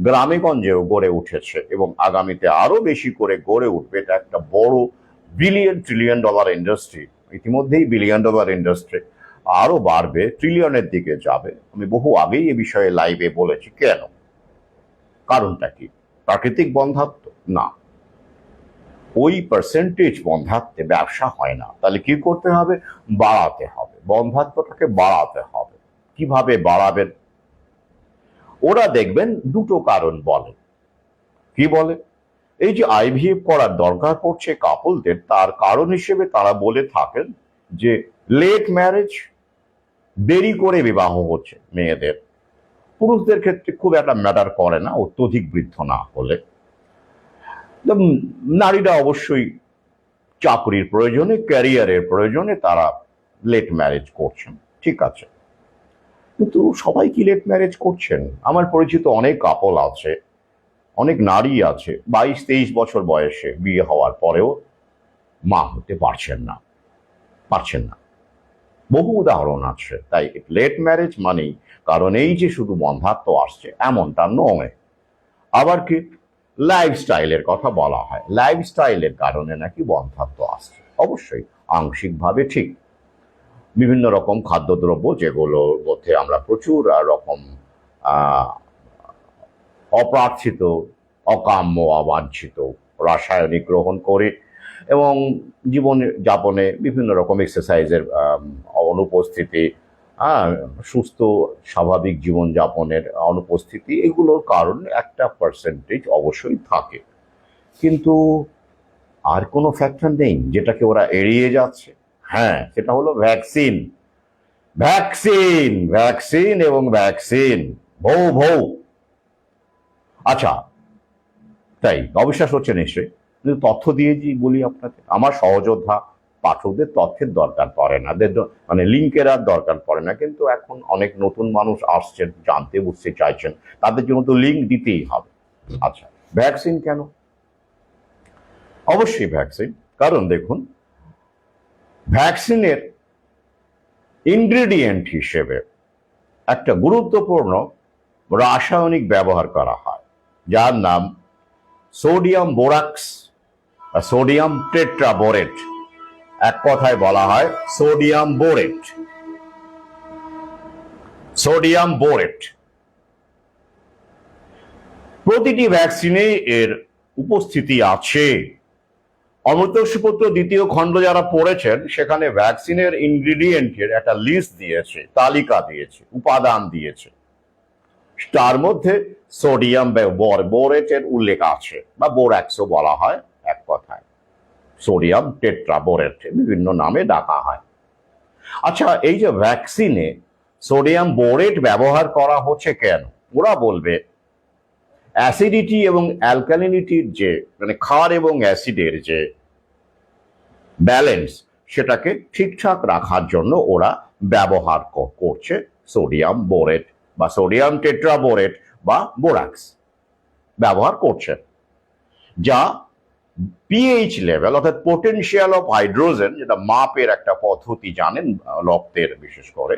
গ্রামে গঞ্জেও গড়ে উঠেছে এবং আগামীতে আরো বেশি করে গড়ে উঠবে, এটা একটা বড় ট্রিলিয়ন ডলার ইন্ডাস্ট্রি। ইতিমধ্যেই বিলিয়ন ডলার ইন্ডাস্ট্রি, আরো বাড়বে, ট্রিলিয়নের দিকে যাবে। আমি বহু আগেই এ বিষয়ে লাইভে বলেছি। কেন? কারণটা কি? প্রাকৃতিক বন্ধ্যাত্ব না, ওই পার্সেন্টেজ বন্ধ্যাত্বে ব্যবসা হয় না। তাহলে কি করতে হবে? বাড়াতে হবে, বন্ধ্যাত্বটাকে বাড়াতে হবে। কিভাবে বাড়াবেন? ওরা দেখবেন দুটো কারণ বলে। কি বলে? এই যে আইভিএফ করার দরকার পড়ছে কাপলদের, তার কারণ হিসেবে তারা বলে থাকেন যে লেট ম্যারেজ, দেরি করে বিবাহ হচ্ছে মেয়েদের। পুরুষদের ক্ষেত্রে খুব একটা ম্যাটার করে না, অত্যধিক বৃদ্ধ না হলে। নারীরা অবশ্যই চাকরির প্রয়োজনে, ক্যারিয়ারের প্রয়োজনে তারা লেট ম্যারেজ করছেন, ঠিক আছে। কিন্তু সবাই কি লেট ম্যারেজ করছেন? আমার পরিচিত অনেক কাপল আছে, অনেক নারী আছে 22-23 বছর বয়সে বিয়ে হওয়ার পরেও মা হতে পারছেন না। বহু উদাহরণ আছে। তাই লেট ম্যারেজ মানেই, কারণ এই যে শুধু বন্ধ্যাত্ব আসছে এমনটা নয়। আবার কি লাইফস্টাইলের কথা বলা হয়, লাইফস্টাইলের কারণে নাকি বন্ধ্যাত্ব আসছে। অবশ্যই আংশিকভাবে ঠিক। বিভিন্ন রকম খাদ্যদ্রব্য, যেগুলোর মধ্যে আমরা প্রচুর রকম অপ্রার্থিত, অকাম্য, অবাঞ্ছিত রাসায়নিক গ্রহণ করি এবং জীবন যাপনে বিভিন্ন রকম এক্সারসাইজের অনুপস্থিতি, সুস্থ স্বাভাবিক জীবনযাপনের অনুপস্থিতি, এগুলোর কারণে একটা পার্সেন্টেজ অবশ্যই থাকে। কিন্তু আর কোনো ফ্যাক্টর নেই যেটাকে ওরা এড়িয়ে যাচ্ছে? হ্যাঁ, সেটা হলো ভ্যাকসিন। ভ্যাকসিন, ভ্যাকসিন এবং ভ্যাকসিন, ভৌ ভৌ। আচ্ছা, তাই অবিশ্বাস হচ্ছে নিশ্চয়ই, কিন্তু তথ্য দিয়ে যে বলি আপনাকে, আমার সহযোদ্ধা পাঠকদের তথ্যের দরকার পড়ে না, মানে লিঙ্কের আর দরকার পড়ে না, কিন্তু এখন অনেক নতুন মানুষ আসছেন, জানতে বুঝতে চাইছেন, তাদের জন্য তো লিঙ্ক দিতেই হবে। আচ্ছা, ভ্যাকসিন কেন? অবশ্যই ভ্যাকসিন, কারণ দেখুন, ভ্যাকসিনের ইনগ্রেডিয়েন্ট হিসেবে একটা গুরুত্বপূর্ণ রাসায়নিক ব্যবহার করা হয়, যার নাম সোডিয়াম বোরাক্স বা সোডিয়াম টেট্রাবোরেট। এক কথায় বলা হয় সোডিয়াম বোরেট। সোডিয়াম বোরেট প্রতিটি ভ্যাকসিনে এর উপস্থিতি আছে। অমৃত সুপুত্র দ্বিতীয় খণ্ড যারা পড়েছেন, সেখানে ভ্যাকসিনের ইনগ্রিডিয়েন্টের একটা লিস্ট দিয়েছে, তালিকা দিয়েছে, উপাদান দিয়েছে। তার মধ্যে সোডিয়াম বোরেটের উল্লেখ আছে, বা বোরাক্সও বলা হয় এক কথায়। সোডিয়াম টেট্রাবোরেট বিভিন্ন নামে ডাকা হয়। আচ্ছা, এই যে ভ্যাকসিনে সোডিয়াম বোরেট ব্যবহার করা হচ্ছে কেন? ওরা বলবে অ্যাসিডিটি এবং অ্যালকালিনিটির যে, মানে ক্ষার এবং অ্যাসিডের যে ব্যালেন্স, সেটাকে ঠিকঠাক রাখার জন্য ওরা ব্যবহার করছে সোডিয়াম বোরেট বা সোডিয়াম টেট্রাবোরেট বা বোরাক্স ব্যবহার করছে, যা পিএইচ লেভেল অর্থাৎ পোটেনশিয়াল অফ হাইড্রোজেন, যেটা মাপের একটা পদ্ধতি জানেন, রক্তের বিশেষ করে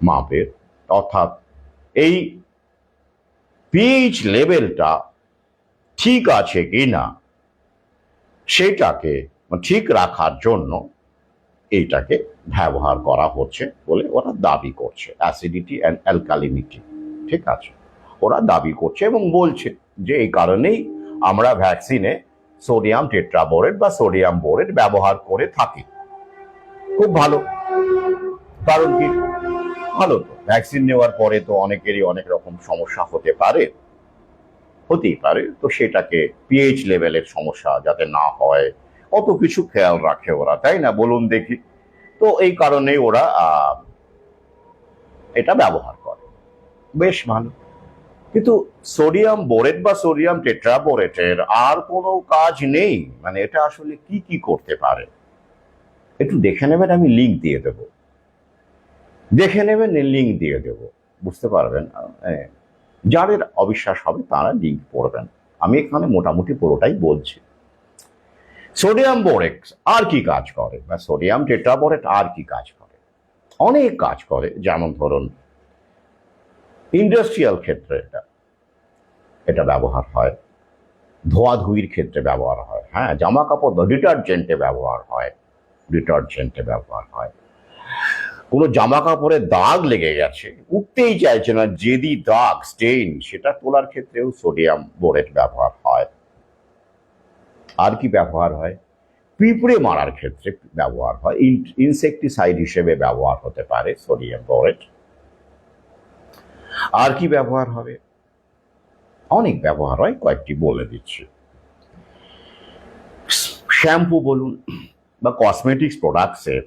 মাপের, অর্থাৎ এই পিএইচ লেভেলটা ঠিক আছে কিনা সেটাকে ঠিক রাখার জন্য এইটাকে ব্যবহার করা হচ্ছে বলে ওরা দাবি করছে। অ্যাসিডিটি অ্যান্ড অ্যালকালিনিটি, ঠিক আছে, ওরা দাবি করছে এবং বলছে যে এই কারণেই আমরা ভ্যাকসিনে সোডিয়াম টেট্রাবোরেট বা সোডিয়াম বোরেট ব্যবহার করে থাকি। খুব ভালো, কারণ কি? ভালো তো, ভ্যাকসিন নেওয়ার পরে তো অনেকেরই অনেক রকম সমস্যা হতেই পারে, তো সেটাকে পিএইচ লেভেলের সমস্যা যাতে না হয় কত কিছু খেয়াল রাখে ওরা, তাই না? বলুন দেখি। তো এই কারণেই ওরা এটা ব্যবহার করে, বেশ ভালো। কিন্তু সোডিয়াম বোরেট বা সোডিয়াম টেট্রাবোরেটের আর কোনো কাজ নেই, মানে এটা আসলে কি কি করতে পারে একটু দেখে নেবেন, আমি লিঙ্ক দিয়ে দেব, দেখে নেবেন, লিঙ্ক দিয়ে দেব, বুঝতে পারবেন। যাদের অবিশ্বাস হবে তারা লিঙ্ক পড়বেন, আমি এখানে মোটামুটি পুরোটাই বলছি। সোডিয়াম বোরেট আর কি কাজ করে, বা সোডিয়াম টেট্রাবোরেট আর কি কাজ করে? অনেক কাজ করে। যেমন ধরুন, ইন্ডাস্ট্রিয়াল ক্ষেত্রে এটা ব্যবহার হয়, ধোয়াধুয়ির ক্ষেত্রে ব্যবহার হয়, হ্যাঁ, জামা কাপড় ডিটারজেন্টে ব্যবহার হয়, কোনো জামা কাপড়ে দাগ লেগে গেছে, উঠতেই চাইছে না, জেদি দাগ, স্টেইন, সেটা তোলার ক্ষেত্রেও সোডিয়াম বোরেট ব্যবহার হয়। আর কি ব্যবহার হয়? পিঁপড়ে মারার ক্ষেত্রে ব্যবহার হয়, ইনসেকটিসাইড হিসেবে ব্যবহার হতে পারে সোডিয়াম বোরেট। আর কি ব্যবহার হবে? অনেক ব্যবহার হয়, কয়েকটি বলে দিচ্ছি। শ্যাম্পু বলুন বা কসমেটিক্স প্রোডাক্টসের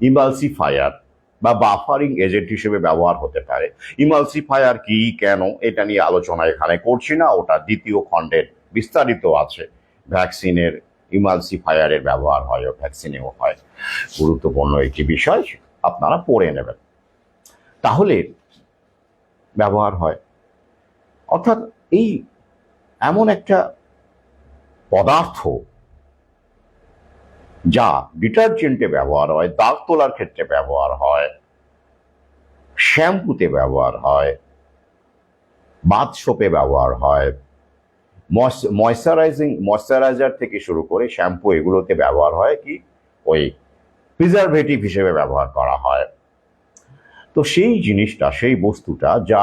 ইমালসিফায়ার বা বাফারিং এজেন্ট হিসেবে ব্যবহার হতে পারে। ইমালসিফায়ার কি, কেন, এটা নিয়ে আলোচনা এখানে করছি না, ওটা দ্বিতীয় খণ্ডের বিস্তারিত আছে। ভ্যাকসিনের ইমালসিফায়ারের ব্যবহার হয়, ভ্যাকসিনেও হয়, গুরুত্বপূর্ণ একটি বিষয়, আপনারা পড়ে নেবেন। তাহলে ব্যবহার হয়, অর্থাৎ এই এমন একটা পদার্থ যা ডিটারজেন্টে ব্যবহার হয়, দাগ তোলার ক্ষেত্রে ব্যবহার হয়, শ্যাম্পুতে ব্যবহার হয়, বাথ সোপে ব্যবহার হয়, ময়শ্চারাইজার থেকে শুরু করে শ্যাম্পু, এগুলোতে ব্যবহার হয় কি, ওই প্রিজারভেটিভ হিসেবে ব্যবহার করা হয়। তো সেই জিনিসটা, সেই বস্তুটা যা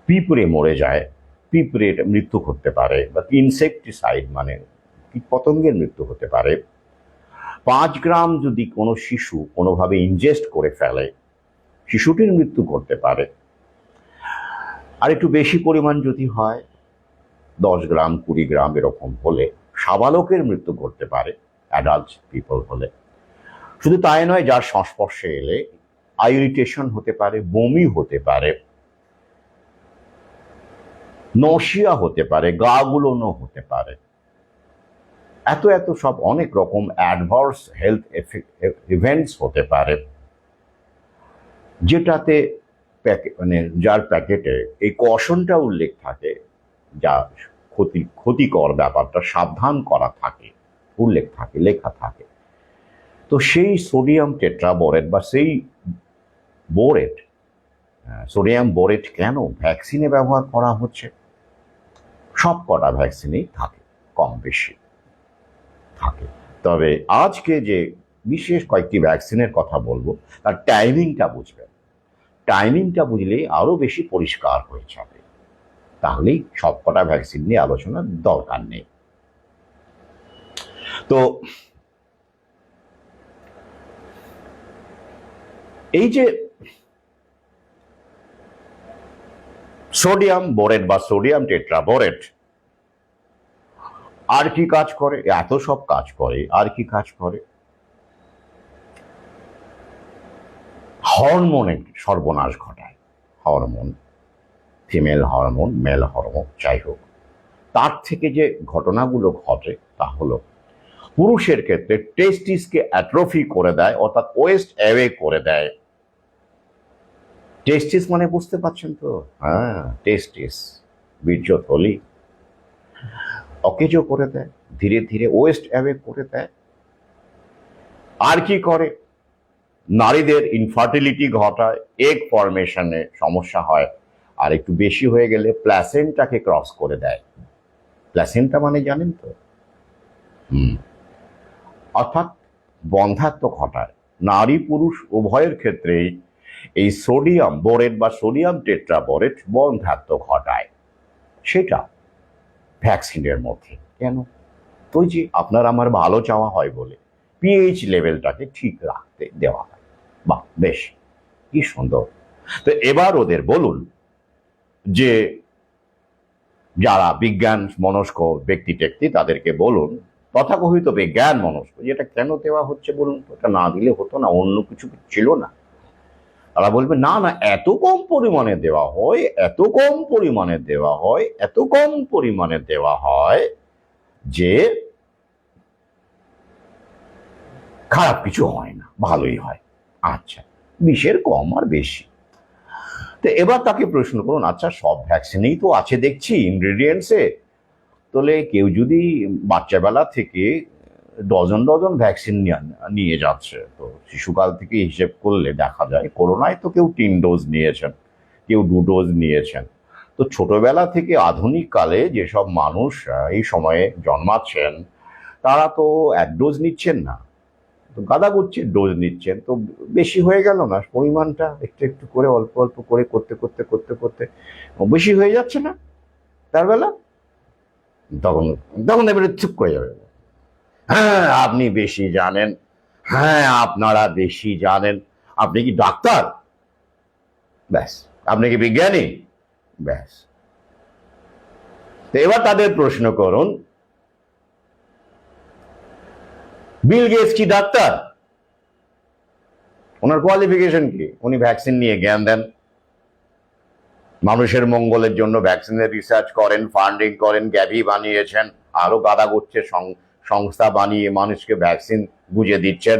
পিঁপড়ে মরে যায়, পিঁপড়ে মৃত্যু করতে পারে, বা ইনসেকটিসাইড মানে কীট পতঙ্গের মৃত্যু হতে পারে। 5 গ্রাম যদি কোনো শিশু কোনোভাবে ইনজেস্ট করে ফেলে, শিশুটির মৃত্যু করতে পারে। আর একটু বেশি পরিমাণ যদি হয়, 10 গ্রাম 20 গ্রাম এরকম হলে সাবালকের মৃত্যু করতে পারে, অ্যাডাল্ট পিপল হলে। শুধু তাই নয়, যার সংস্পর্শে এলে আই ইরিটেশন হতে পারে, বমি হতে পারে, নশিয়া হতে পারে, গা গুলোনো হতে পারে, এত এত সব অনেক রকম অ্যাডভার্স হেলথ ইভেন্টস হতে পারে, যেটাতে মানে যার প্যাকেটে এই কশনটা উল্লেখ থাকে, যা ক্ষতিকর ব্যাপারটা সাবধান করা থাকে, উল্লেখ থাকে, লেখা থাকে। তো সেই সোডিয়াম টেট্রাবোরেট বা সেই বোরেট, সোডিয়াম বোরেট কেন ভ্যাকসিনে ব্যবহার করা হচ্ছে? সব কটা ভ্যাকসিনেই থাকে, কম বেশি থাকে। তবে আজকে যে বিশেষ কয়েকটি ভ্যাকসিনের কথা বলবো, তার টাইমিংটা বুঝবেন। টাইমিংটা বুঝলেই আরো বেশি পরিষ্কার হয়ে যাবে, তাহলেই সব কটা ভ্যাকসিন নিয়ে আলোচনার দরকার নেই। তো এই যে সোডিয়াম বোরেট বা সোডিয়াম টেট্রাবোরেট আর কি কাজ করে? এত সব কাজ করে, আর কি কাজ করে? হরমোনের সর্বনাশ ঘটায়। Hormone, female hormone, mail hormone, যাই হোক, তার থেকে যে ঘটনাগুলো ঘটে তা হলো পুরুষের ক্ষেত্রে টেস্টিসকে অ্যাট্রফি করে দেয়, অর্থাৎ ওয়েস্ট অ্যাওয়ে করে দেয়। টেস্টিস মানে বুঝতে পারছেন তো? হ্যাঁ, টেস্টিস, বীর্যথলি, অকেজো করে দেয়, ধীরে ধীরে ওয়েস্ট অ্যাওয়ে করে দেয়। আর কি করে? নারীদের ইনফার্টিলিটি ঘটায়, এগ ফরমেশনে সমস্যা হয়, আর একটু বেশি হয়ে গেলে প্ল্যাসেন্টাকে ক্রস করে দেয়। প্ল্যাসেন্টা মানে জানেন তো? অর্থাৎ বন্ধ্যাত্ব ঘটায়। নারী পুরুষ উভয়ের ক্ষেত্রেই এই সোডিয়াম বোরেট বা সোডিয়াম টেট্রাবোরেট বন্ধ্যাত্ব ঘটায়। সেটা ভ্যাকসিনের মধ্যে কেন? তো যে আপনার আমার ভালো চাওয়া হয় বলে পিএইচ লেভেলটাকে ঠিক রাখতে দেওয়া হয়। বাহ, বেশ, কি সুন্দর। তো এবার ওদের বলুন যে যারা বিজ্ঞান মনস্ক ব্যক্তি টেক্তি, তাদেরকে বলুন, তথাকথিত বিজ্ঞান মনস্ক, যেটা কেন দেওয়া হচ্ছে বলুন তো? এটা না দিলে হতো না? অন্য কিছু ছিল না? তারা বলবে না না, এত কম পরিমাণে দেওয়া হয়, এত কম পরিমাণে দেওয়া হয়, এত কম পরিমাণে দেওয়া হয় যে খারাপ কিছু হয় না, ভালোই হয়। আচ্ছা, বিষের কম আর বেশি। তো এবার তাকে প্রশ্ন করুন, আচ্ছা সব ভ্যাকসিনেই তো আছে দেখছি ইনগ্রেডিয়েন্টসে, তাহলে কেউ যদি বাচ্চাবেলা থেকে ডজন ডজন ভ্যাকসিন নিয়ে যাচ্ছে, তো শিশুকাল থেকে হিসেব করলে দেখা যায় করোনায় তো কেউ 3 ডোজ নিয়েছেন, কেউ 2 ডোজ নিয়েছেন। তো ছোটবেলা থেকে আধুনিক কালে যেসব মানুষ এই সময়ে জন্মাচ্ছেন, তারা তো 1 ডোজ নিচ্ছেন না, তো গাদা করছে ডোজ নিচ্ছেন। তো বেশি হয়ে গেল না পরিমাণটা? একটু একটু করে, অল্প অল্প করে করতে করতে করতে করতে বেশি হয়ে যাচ্ছে না তার বেলা? তখন তখন এবারে চুপ করে যাবে। হ্যাঁ, আপনি বেশি জানেন, হ্যাঁ আপনারা বেশি জানেন। আপনি কি ডাক্তার? ব্যাস। আপনি কি বিজ্ঞানী? ব্যাস। তো এবার তাদের প্রশ্ন করুন, বিল গেটস কি ডাক্তার? ওনার কোয়ালিফিকেশন কি? উনি ভ্যাকসিন নিয়ে জ্ঞান দেন, মানুষের মঙ্গলের জন্য ভ্যাকসিনের রিসার্চ করেন, ফান্ডিং করেন, গ্যাভি বানিয়েছেন, আরো গাদা করছে সংস্থা বানিয়ে মানুষকে ভ্যাকসিন বুঝে দিচ্ছেন।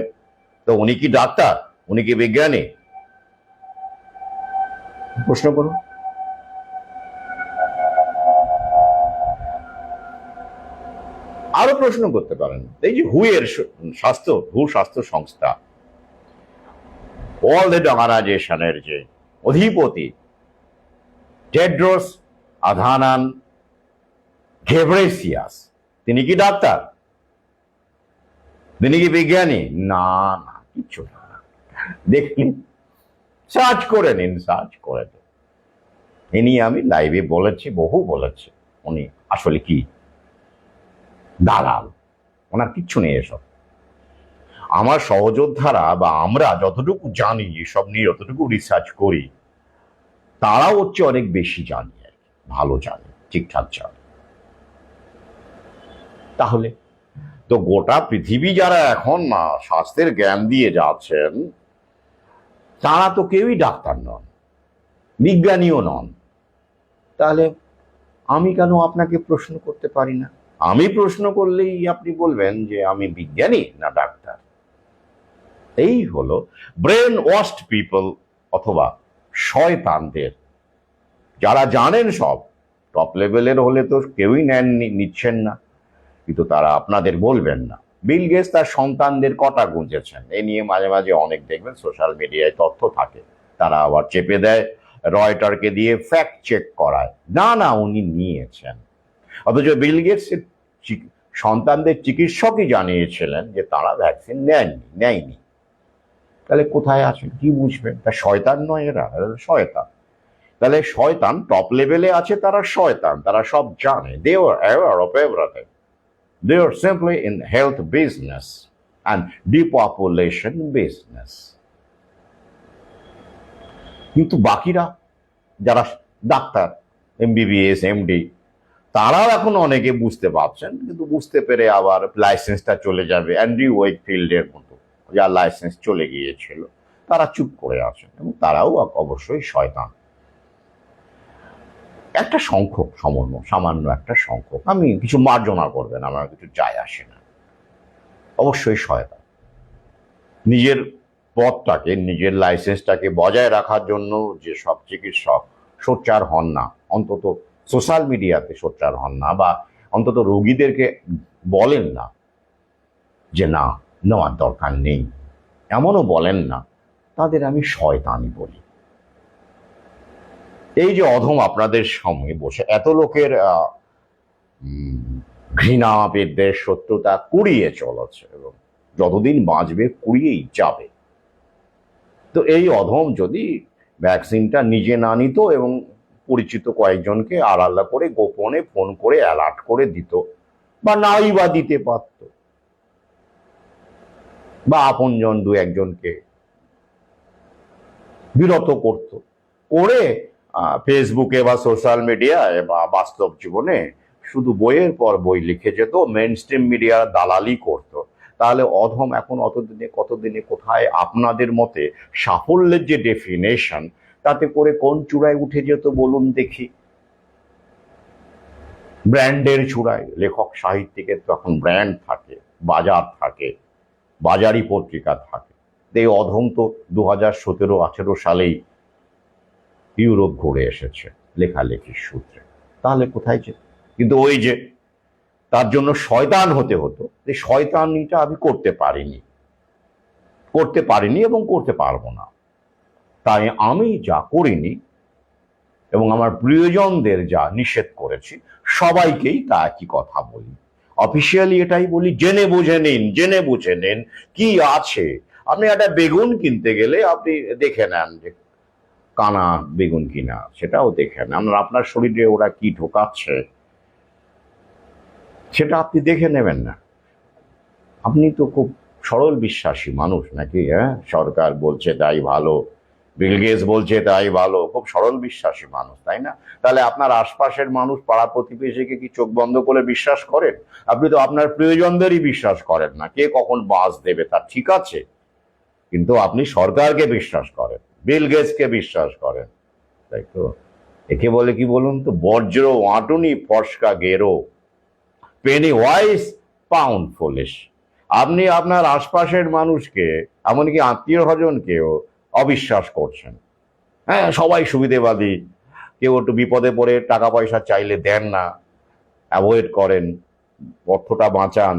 তো উনি কি ডাক্তার? উনি কি বিজ্ঞানী? প্রশ্ন করুন। আরো প্রশ্ন করতে পারেন, এই যে স্বাস্থ্য সংস্থা, ওয়ার্ল্ড অর্গানাইজেশনের যে অধিপতি টেড্রোস আধানাম ঘেব্রেসিয়াস, তিনি কি ডাক্তার? তিনি কি বিজ্ঞানী? না না, কিচ্ছু না। দেখুন, সার্চ করে নিন, সার্চ করে নিন। ইনি আমি লাইভে বলেছি, বহু বলেছি, উনি আসলে কি দালাল, ওনার কিচ্ছু নেই এসব। আমার সহযোদ্ধারা বা আমরা যতটুকু জানি, এসব নিয়ে যতটুকু রিসার্চ করি, তারাও হচ্ছে অনেক বেশি জানি, আর ভালো জানে, ঠিকঠাক জানে। তাহলে তো গোটা পৃথিবী যারা এখন স্বাস্থ্যের জ্ঞান দিয়ে যাচ্ছেন, তারা তো কেউই ডাক্তার নন, বিজ্ঞানীও নন। তাহলে আমি কেন আপনাকে প্রশ্ন করতে পারি না? আমি প্রশ্ন করলেই আপনি বলবেন যে আমি বিজ্ঞানী না ডাক্তার। এই হলো ব্রেন ওয়াশড পিপল অথবা শয়তানদের, যারা জানেন সব। টপ লেভেলের হলে তো কেউই নিচ্ছেন না, কিন্তু তারা আপনাদের বলবেন না। বিল গেটস তার সন্তানদের কটা গুঁজেছেন, এ নিয়ে মাঝে মাঝে অনেক দেখবেন সোশ্যাল মিডিয়ায় তথ্য থাকে, তারা আবার চেপে দেয়, রয়টারকে দিয়ে ফ্যাক্ট চেক করায়, না না উনি নিয়েছেন। অথচ বিল গেটসের সন্তানদের চিকিৎসকই জানিয়েছিলেন যে তারা ভ্যাকসিন নেয়নি। তাহলে কোথায় আছেন, কি বুঝবেন? তা শয়তান নয় এরা? শয়তান। তাহলে শয়তান টপ লেভেলে আছে, তারা শয়তান, তারা সব জানে। They are aware of everything. They are simply in health business and depopulation business. কিন্তু বাকিরা যারা ডাক্তার, এমবিবিএস, এমডি, তারাও এখন অনেকে বুঝতে পারছেন, কিন্তু বুঝতে পেরে আবার লাইসেন্সটা চলে যাবে। অ্যান্ড্রিউ ওয়েকফিল্ডের মতো, যার লাইসেন্স চলে গিয়েছিল, তারা চুপ করে আছেন, এবং তারাও অবশ্যই শয়তান। একটা সংখ্যক, সামান্য একটা সংখ্যক, আমি কিছু মার্জনা করবেন, আমার কিছু যায় আসে না, অবশ্যই শয়তান। নিজের পদটাকে, নিজের লাইসেন্সটাকে বজায় রাখার জন্য যে সব চিকিৎসক সোচ্চার হন না, অন্তত সোশ্যাল মিডিয়াতে সোচ্চার হন না, বা অন্তত রোগীদেরকে বলেন না যে না, নেওয়ার দরকার নেই, এমনও বলেন না, তাদের আমি শয়তানি বলি। এই যে অধম আপনাদের সামনে বসে এত লোকের ঘৃণা, বিদ্বেষ, শত্রুতা কুড়িয়ে চলেছে, এবং যতদিন বাঁচবে কুড়িয়েই যাবে। তো এই অধম যদি ভ্যাকসিনটা নিজে না নিত এবং পরিচিত কয়েকজনকে আড়ালা করে গোপনে ফোন করে অ্যালার্ট করে দিত, বা নাই বা দিতে পারত, বা আপনজন দু একজনকে বিরত করত, করে ফেসবুকে বা সোশ্যাল মিডিয়ায় বা বাস্তব জীবনে শুধু বইয়ের পর বই লিখে যেত, মেইন স্ট্রিম মিডিয়ার দালালি করত, তাহলে অধম এখন কতদিনে কোথায় আপনাদের মতে সাফল্যের যে ডেফিনেশন, তাতে করে কোন চূড়ায় উঠে যেত বলুন দেখি? ব্র্যান্ডের চূড়ায়। লেখক সাহিত্যিকের তখন ব্র্যান্ড থাকে, বাজার থাকে, বাজারি পত্রিকা থাকে। এই অধম তো 2017-18 সালেই ইউরোপ ঘুরে এসেছে লেখালেখির সূত্রে, তাহলে কোথায় যেত? কিন্তু ওই যে তার জন্য শয়তান হতে হতো, এই শয়তানিটা আমি করতে পারিনি এবং করতে পারবো না। তাই আমি যা করিনি এবং আমার প্রিয়জনদের যা নিষেধ করেছি, সবাইকেই তা একই কথা বলি, অফিসিয়ালি এটাই বলি, জেনে বুঝে নিন কি আছে। আপনি একটা বেগুন কিনতে গেলে আপনি দেখে নেন যে কানা বেগুন কিনা, সেটাও দেখে নেন, আপনার শরীরে ওরা কি ঢোকাচ্ছে সেটা আপনি দেখে নেবেন না। আপনি তো খুব সরল বিশ্বাসী মানুষ নাকি? সরকার বলছে তাই ভালো, বিল গেটস বলছে তাই ভালো, খুব সরল বিশ্বাসী মানুষ, তাই না? তাহলে আপনার আশপাশের মানুষ, পাড়া প্রতিবেশীকে কি চোখ বন্ধ করে বিশ্বাস করেন? আপনি তো আপনার প্রিয়জনদেরই বিশ্বাস করেন না, কে কখন বাঁচ দেবে তার ঠিক আছে, কিন্তু আপনি সরকারকে বিশ্বাস করেন, বিল গেটসকে বিশ্বাস করেন, তাই তো? একে বলে কি বলুন তো? বজ্র ওয়াটুনি ফসকা গেরো, পেনি ওয়াইস পাউন্ড ফুলিশ। আপনি আপনার আশপাশের মানুষকে, এমনকি আত্মীয় স্বজনকেও অবিশ্বাস করছেন। হ্যাঁ, সবাই সুবিধেবাদী, কেউ একটু বিপদে পড়ে টাকা পয়সা চাইলে দেন না, অ্যাভয়েড করেন, অর্থটা বাঁচান,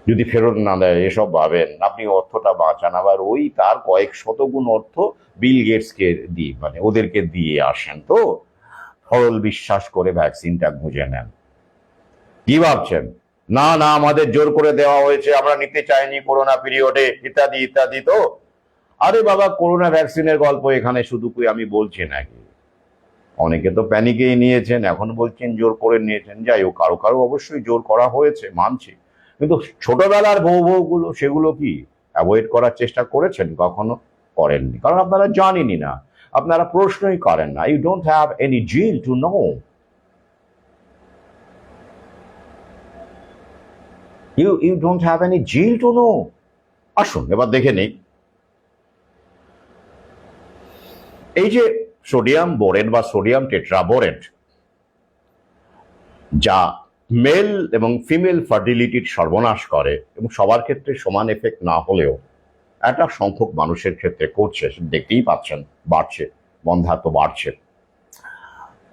যদি ফেরত না দেয় এসব ভাবেন, আপনি অর্থটা বাঁচান, আবার ওই তার কয়েক শতগুণ অর্থ বিল গেটসকে দিয়ে, মানে ওদেরকে দিয়ে আসেন। তো সরল বিশ্বাস করে ভ্যাকসিনটা গুঁজে নেন। কি ভাবছেন? না না, আমাদের জোর করে দেওয়া হয়েছে, আমরা নিতে চাইনি করোনা পিরিয়ডে, ইত্যাদি ইত্যাদি। তো আরে বাবা, করোনা ভ্যাকসিনের গল্প এখানে শুধু আমি বলছি নাকি? অনেকে তো প্যানিকেই নিয়েছেন, এখন বলছেন জোর করে নিয়েছেন। যাই হোক, কারো কারো অবশ্যই জোর করা হয়েছে, মানছি, কিন্তু ছোটবেলার বউ সেগুলো কি অ্যাভয়েড করার চেষ্টা করেছেন? কখনো করেননি, কারণ আপনারা জানেনই না, আপনারা প্রশ্নই করেন না। You don't have any zeal to know. You don't have any zeal to know. আসুন এবার দেখে নেই এই যে সোডিয়াম বোরেট বা সোডিয়াম টেট্রাবোরেট, যা মেল এবং ফিমেল ফার্টিলিটির সর্বনাশ করে এবং সবার ক্ষেত্রে সমান এফেক্ট না হলেও একটা সংখ্যক মানুষের ক্ষেত্রে করছে, দেখতেই পাচ্ছেন বাড়ছে, বন্ধ্যাত্ব বাড়ছে।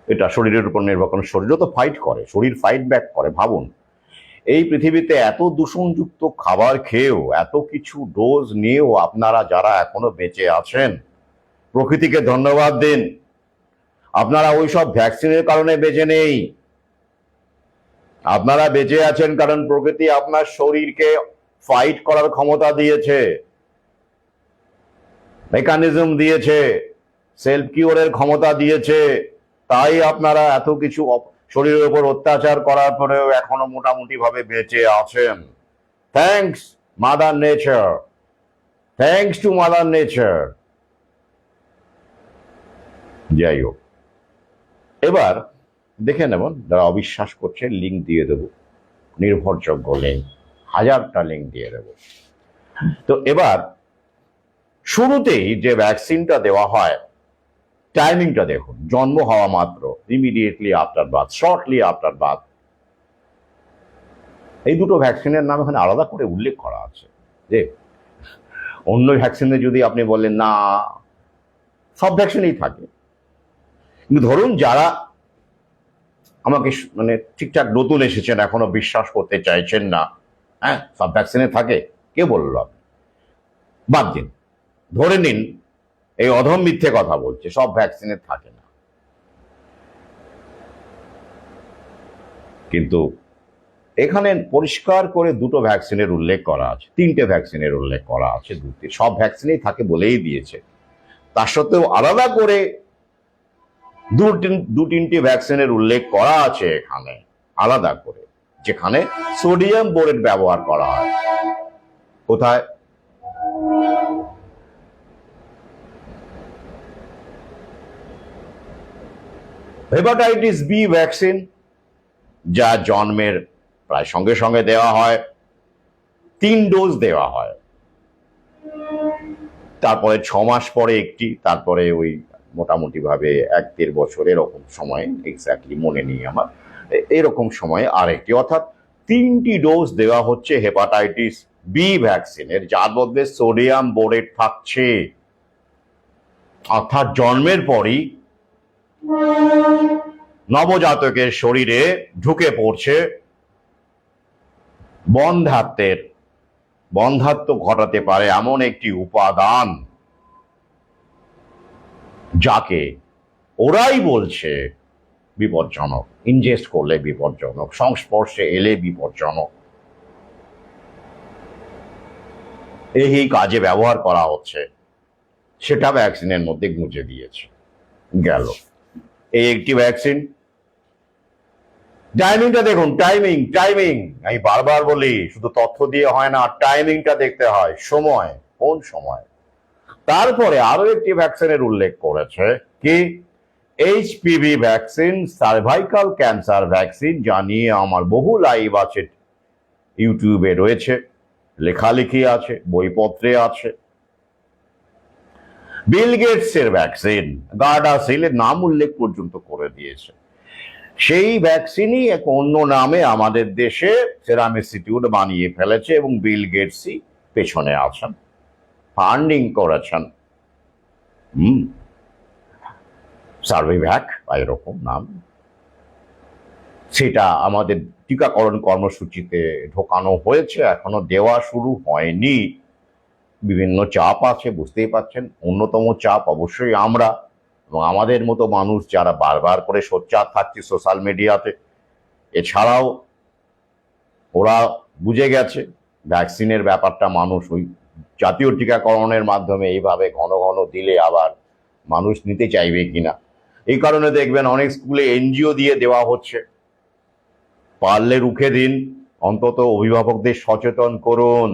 এটা শরীরের উপর নির্ভর করে, শরীরও তো ফাইট করে, শরীর ফাইট ব্যাক করে। ভাবুন এই পৃথিবীতে এত দূষণযুক্ত খাবার খেয়েও, এত কিছু ডোজ নিয়েও আপনারা যারা এখনো বেঁচে আছেন, প্রকৃতিকে ধন্যবাদ দিন। আপনারা ওই সব ভ্যাকসিনের কারণে বেঁচে নেই, আপনারা বেঁচে আছেন কারণ প্রকৃতি আপনার শরীরকে ফাইট করার ক্ষমতা দিয়েছে, মেকানিজম দিয়েছে, সেলফ কিওরের ক্ষমতা দিয়েছে। তাই আপনারা এত কিছু শরীরের উপর অত্যাচার করার পরেও এখনো মোটামুটি ভাবে বেঁচে আছেন। Thanks mother nature, thanks to mother nature. যাই হোক, এবার দেখে নেব, যারা অবিশ্বাস করছে লিঙ্ক দিয়ে দেব, নির্ভরযোগ্য লিঙ্ক, 1000টা লিঙ্ক দিয়ে দেব। তো এবার শুরুতেই যে ভ্যাকসিনটা দেওয়া হয়, টাইমিংটা দেখুন, জন্ম হওয়া মাত্র, immediately after birth, shortly after birth. এই দুটো ভ্যাকসিনের নাম এখানে আলাদা করে উল্লেখ করা আছে। যে অন্য ভ্যাকসিনে যদি আপনি বলেন না, সব ভ্যাকসিনেই থাকে, কিন্তু ধরুন যারা আমাকে মানে ঠিকঠাক নতুন এসেছেন, এখনো বিশ্বাস করতে চাইছেন না, হ্যাঁ সব ভ্যাকসিনে থাকে, কে বললো আপনি? বাদ দিন, ধরে নিন এই অধম মিথ্যে কথা বলছে, সব ভ্যাকসিনে থাকে না। কিন্তু এখানে পরিষ্কার করে দুটো ভ্যাকসিনের উল্লেখ করা আছে, তিনটে ভ্যাকসিনের উল্লেখ করা আছে, সব ভ্যাকসিনেই থাকে বলেই দিয়েছে। তার সত্ত্বেও আলাদা করে দু তিনটি ভ্যাকসিনের উল্লেখ করা আছে এখানে আলাদা করে, যেখানে সোডিয়াম বোরেট ব্যবহার করা হয়। কোথায়? হেপাটাইটিস বি ভ্যাকসিন, যা জন্মের প্রায় সঙ্গে সঙ্গে দেওয়া হয়, 3 ডোজ দেওয়া হয়, তারপরে 6 মাস পরে একটি, তারপরে ওই মোটামুটি ভাবে 1-1.5 বছর এরকম সময়, এক্স্যাক্টলি মনে নেই আমার, এরকম সময়ে আরেকটি, অর্থাৎ 3টি ডোজ দেওয়া হচ্ছে হেপাটাইটিস বি ভ্যাকসিনের, যার মধ্যে সোডিয়াম বোরেট থাকছে। অর্থাৎ জন্মের পরই নবজাতকের শরীরে ঢুকে পড়ছে বন্ধ্যাত্ব ঘটাতে পারে এমন একটি উপাদান, যাকে ওরাই বলছে বিপজ্জনক, ইনজেস্ট করলে বিপজ্জনক, সংস্পর্শে এলে বিপজ্জনক। এই কাজে ব্যবহার করা হচ্ছে, সেটা ভ্যাকসিনের মধ্যে গুঁজে দিয়েছে। গেল এই একটি ভ্যাকসিন। টাইমিংটা দেখুন, টাইমিং আমি বারবার বলি, শুধু তথ্য দিয়ে হয় না, টাইমিংটা দেখতে হয়, সময়, কোন সময়। তারপরে আরো একটি ভ্যাকসিনের উল্লেখ করেছে, কি? HPV vaccine, cervical cancer vaccine, যা নিয়ে আমার বহু লাইভ আছে, ইউটিউবে রয়েছে, লেখালেখি আছে, বইপত্রে আছে। বিল গেটস এর ভ্যাকসিন, গার্ডাসিলের নাম উল্লেখ পর্যন্ত করে দিয়েছে। সেই ভ্যাকসিনই এক অন্য নামে আমাদের দেশে সেরাম ইনস্টিটিউট বানিয়ে ফেলেছে এবং বিল গেটসই পেছনে আছেন, ফান্ডিং করেছেন। সার্ভিভ্যাক বা এরকম নাম, সেটা আমাদের টিকাকরণ কর্মসূচিতে ঢোকানো হয়েছে, এখনো দেওয়া শুরু হয়নি। বিভিন্ন চাপ আছে, বুঝতেই পারছেন। অন্যতম চাপ অবশ্যই আমরা এবং আমাদের মতো মানুষ যারা বারবার করে সোচ্চার থাকছি সোশ্যাল মিডিয়াতে। এছাড়াও ওরা বুঝে গেছে ভ্যাকসিনের ব্যাপারটা, মানুষ ওই জাতীয় টিকাকরণের মাধ্যমে এইভাবে ঘন ঘন দিলে আবার মানুষ নিতে চাইবে কিনা, এই কারণে দেখবেন অনেক স্কুলে এনজিও দিয়ে দেওয়া হচ্ছে। পারলে রুখে দিন, অন্তত অভিভাবকদের সচেতন করুন।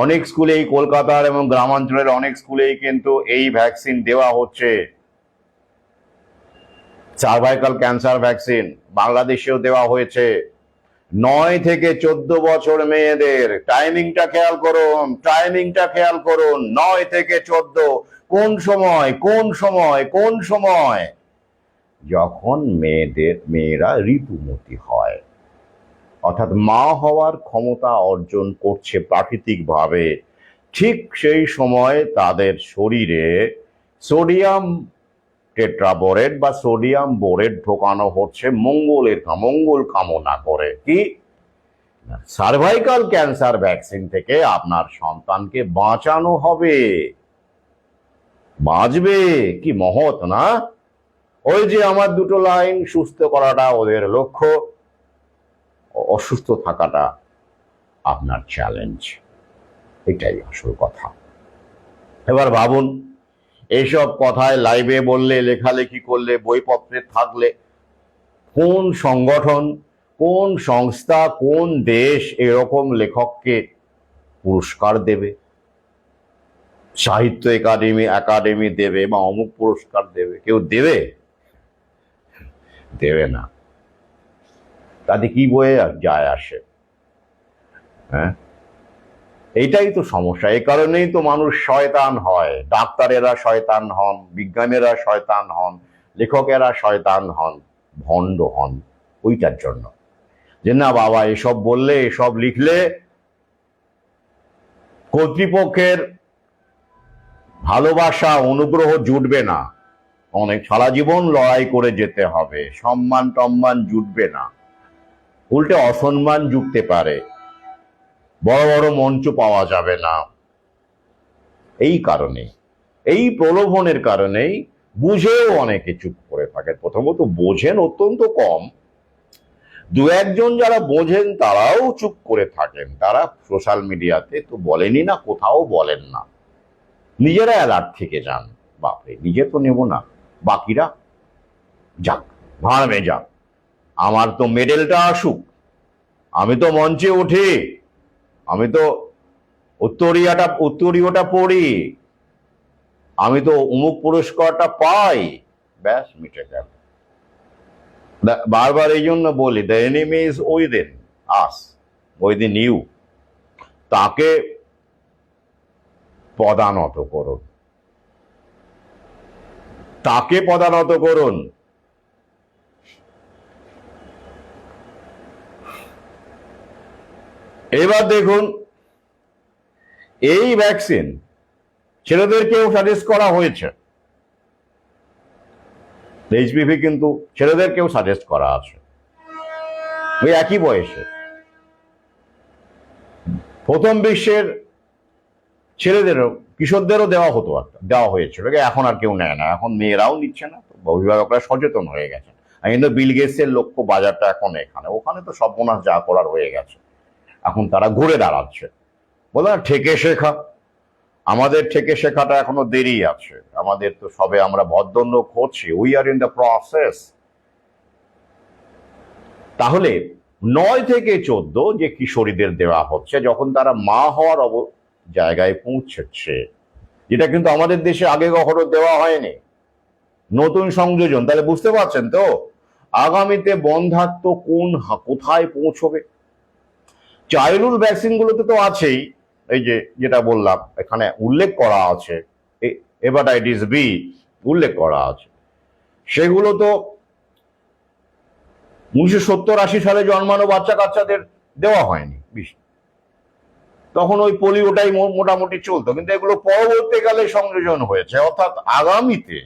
অনেক স্কুলেই, কলকাতার এবং গ্রামাঞ্চলের অনেক স্কুলেই কিন্তু এই ভ্যাকসিন দেওয়া হচ্ছে। সার্ভাইকাল ক্যান্সার ভ্যাকসিন বাংলাদেশেও দেওয়া হয়েছে, 9 থেকে 14 বছর মেয়েদের টাইমিংটা খেয়াল করুন, টাইমিংটা খেয়াল করুন। 9 থেকে 14, কোন সময় কোন সময় কোন সময়? যখন মেয়েরা ঋতুমতী হয়, অর্থাৎ মা হওয়ার ক্ষমতা অর্জন করছে প্রাকৃতিকভাবে। ঠিক সেই সময় তাদের শরীরে সোডিয়াম টেট্রাবোরেট বা সোডিয়াম বোরেট ঢোকানো হচ্ছে মঙ্গল কামনা করে। কি? সার্ভাইকাল ক্যান্সার ভ্যাকসিন থেকে আপনার সন্তানকে বাঁচানো হবে। বাঁচবে, কি মহৎ না? ওই যে আমার দুটো লাইন, সুস্থ করাটা ওদের লক্ষ্য, অসুস্থ থাকাটা আপনার চ্যালেঞ্জ। এটাই আসল কথা। এবার ভাবুন, এইসব কথায় লাইভে বললে, লেখালেখি করলে, বইপত্রে থাকলে কোন সংগঠন, কোন সংস্থা, কোন দেশ এরকম লেখককে পুরস্কার দেবে? সাহিত্য একাডেমি দেবে বা অমুক পুরস্কার দেবে? কেউ দেবে? দেবে না। তাতে কি বয়ে যায় আসে? হ্যাঁ, এইটাই তো সমস্যা। এই কারণেই তো মানুষ শয়তান হয়। ডাক্তারেরা শয়তান হন, বিজ্ঞানীরা শয়তান হন, লেখকেরা শয়তান হন, ভণ্ড হন। ওইটার জন্য যে না বাবা, এসব বললে, এসব লিখলে কর্তৃপক্ষের ভালোবাসা, অনুগ্রহ জুটবে না, অনেক সারা জীবন লড়াই করে যেতে হবে, সম্মান টম্মান জুটবে না, উল্টে অসম্মান জুটতে পারে, বড় বড় মঞ্চ পাওয়া যাবে না। এই কারণে, এই প্রলোভনের কারণেই বুঝেও অনেকে চুপ করে থাকে। প্রথমত বোঝেন অত্যন্ত কম, দু একজন যারা বোঝেন তারাও চুপ করে থাকেন। তারা সোশ্যাল মিডিয়াতে তো বলেনই না, কোথাও বলেন না, নিজেরা অ্যালার্ট থেকে যান। বাপরে, নিজে তো নেব না, বাকিরা যাক, ভাড়মে যাক, আমার তো মেডেলটা আসুক, আমি তো মঞ্চে উঠি, আমি তো উত্তরীয়টা পড়ি, আমি তো অমুক পুরস্কারটা পাই, ব্যাস মিটে গেল। বারবার এই জন্য বলি, the enemy is within us, within you. তাকে পদানত করুন, তাকে পদানত করুন। এবার দেখুন, এই ভ্যাকসিন ছেলেদেরকেও সাজেস্ট করা হয়েছে। এইচপিভি কিন্তু ছেলেদেরকেও সাজেস্ট করা আছে, ওই একই বয়সে। প্রথম বিশ্বের ছেলেদেরও, কিশোরদেরও দেওয়া হয়েছিল, এখন আর কেউ নেয় না, এখন মেয়েরাও নিচ্ছে না, অভিভাবকরা সচেতন হয়ে গেছে। কিন্তু বিল গেটসের লক্ষ্য বাজারটা এখন এখানে, ওখানে তো সর্বনাশ যা করার হয়ে গেছে। এখন তারা ঘুরে দাঁড়াচ্ছে, বলে না ঠেকে শেখা। আমাদের থেকে শেখাটা এখনো দেরি আছে, আমাদের তো সবে আমরা ভদ্রলোক হচ্ছি, we are in the process. তাহলে 9 থেকে 14 যে কিশোরীদের দেওয়া হচ্ছে, যখন তারা মা হওয়ার জায়গায় পৌঁছেছে, যেটা কিন্তু আমাদের দেশে আগে কখনো দেওয়া হয়নি, নতুন সংযোজন। তাহলে বুঝতে পারছেন তো আগামীতে বন্ধ্যাত্ব কোথায় পৌঁছবে। চাইল্ডহুড ভ্যাকসিন গুলোতে তো আছেই, এই যেটা বললাম এখানে উল্লেখ করা আছে, হেপাটাইটিস বি উল্লেখ করা আছে, সেগুলো তো 1970-80 সালে জন্মানো বাচ্চা কাচ্চাদের দেওয়া হয়নি। তখন ওই পোলিওটাই মোটামুটি চলতো, কিন্তু এগুলো পরবর্তীকালে সংযোজন হয়েছে। অর্থাৎ আগামীতে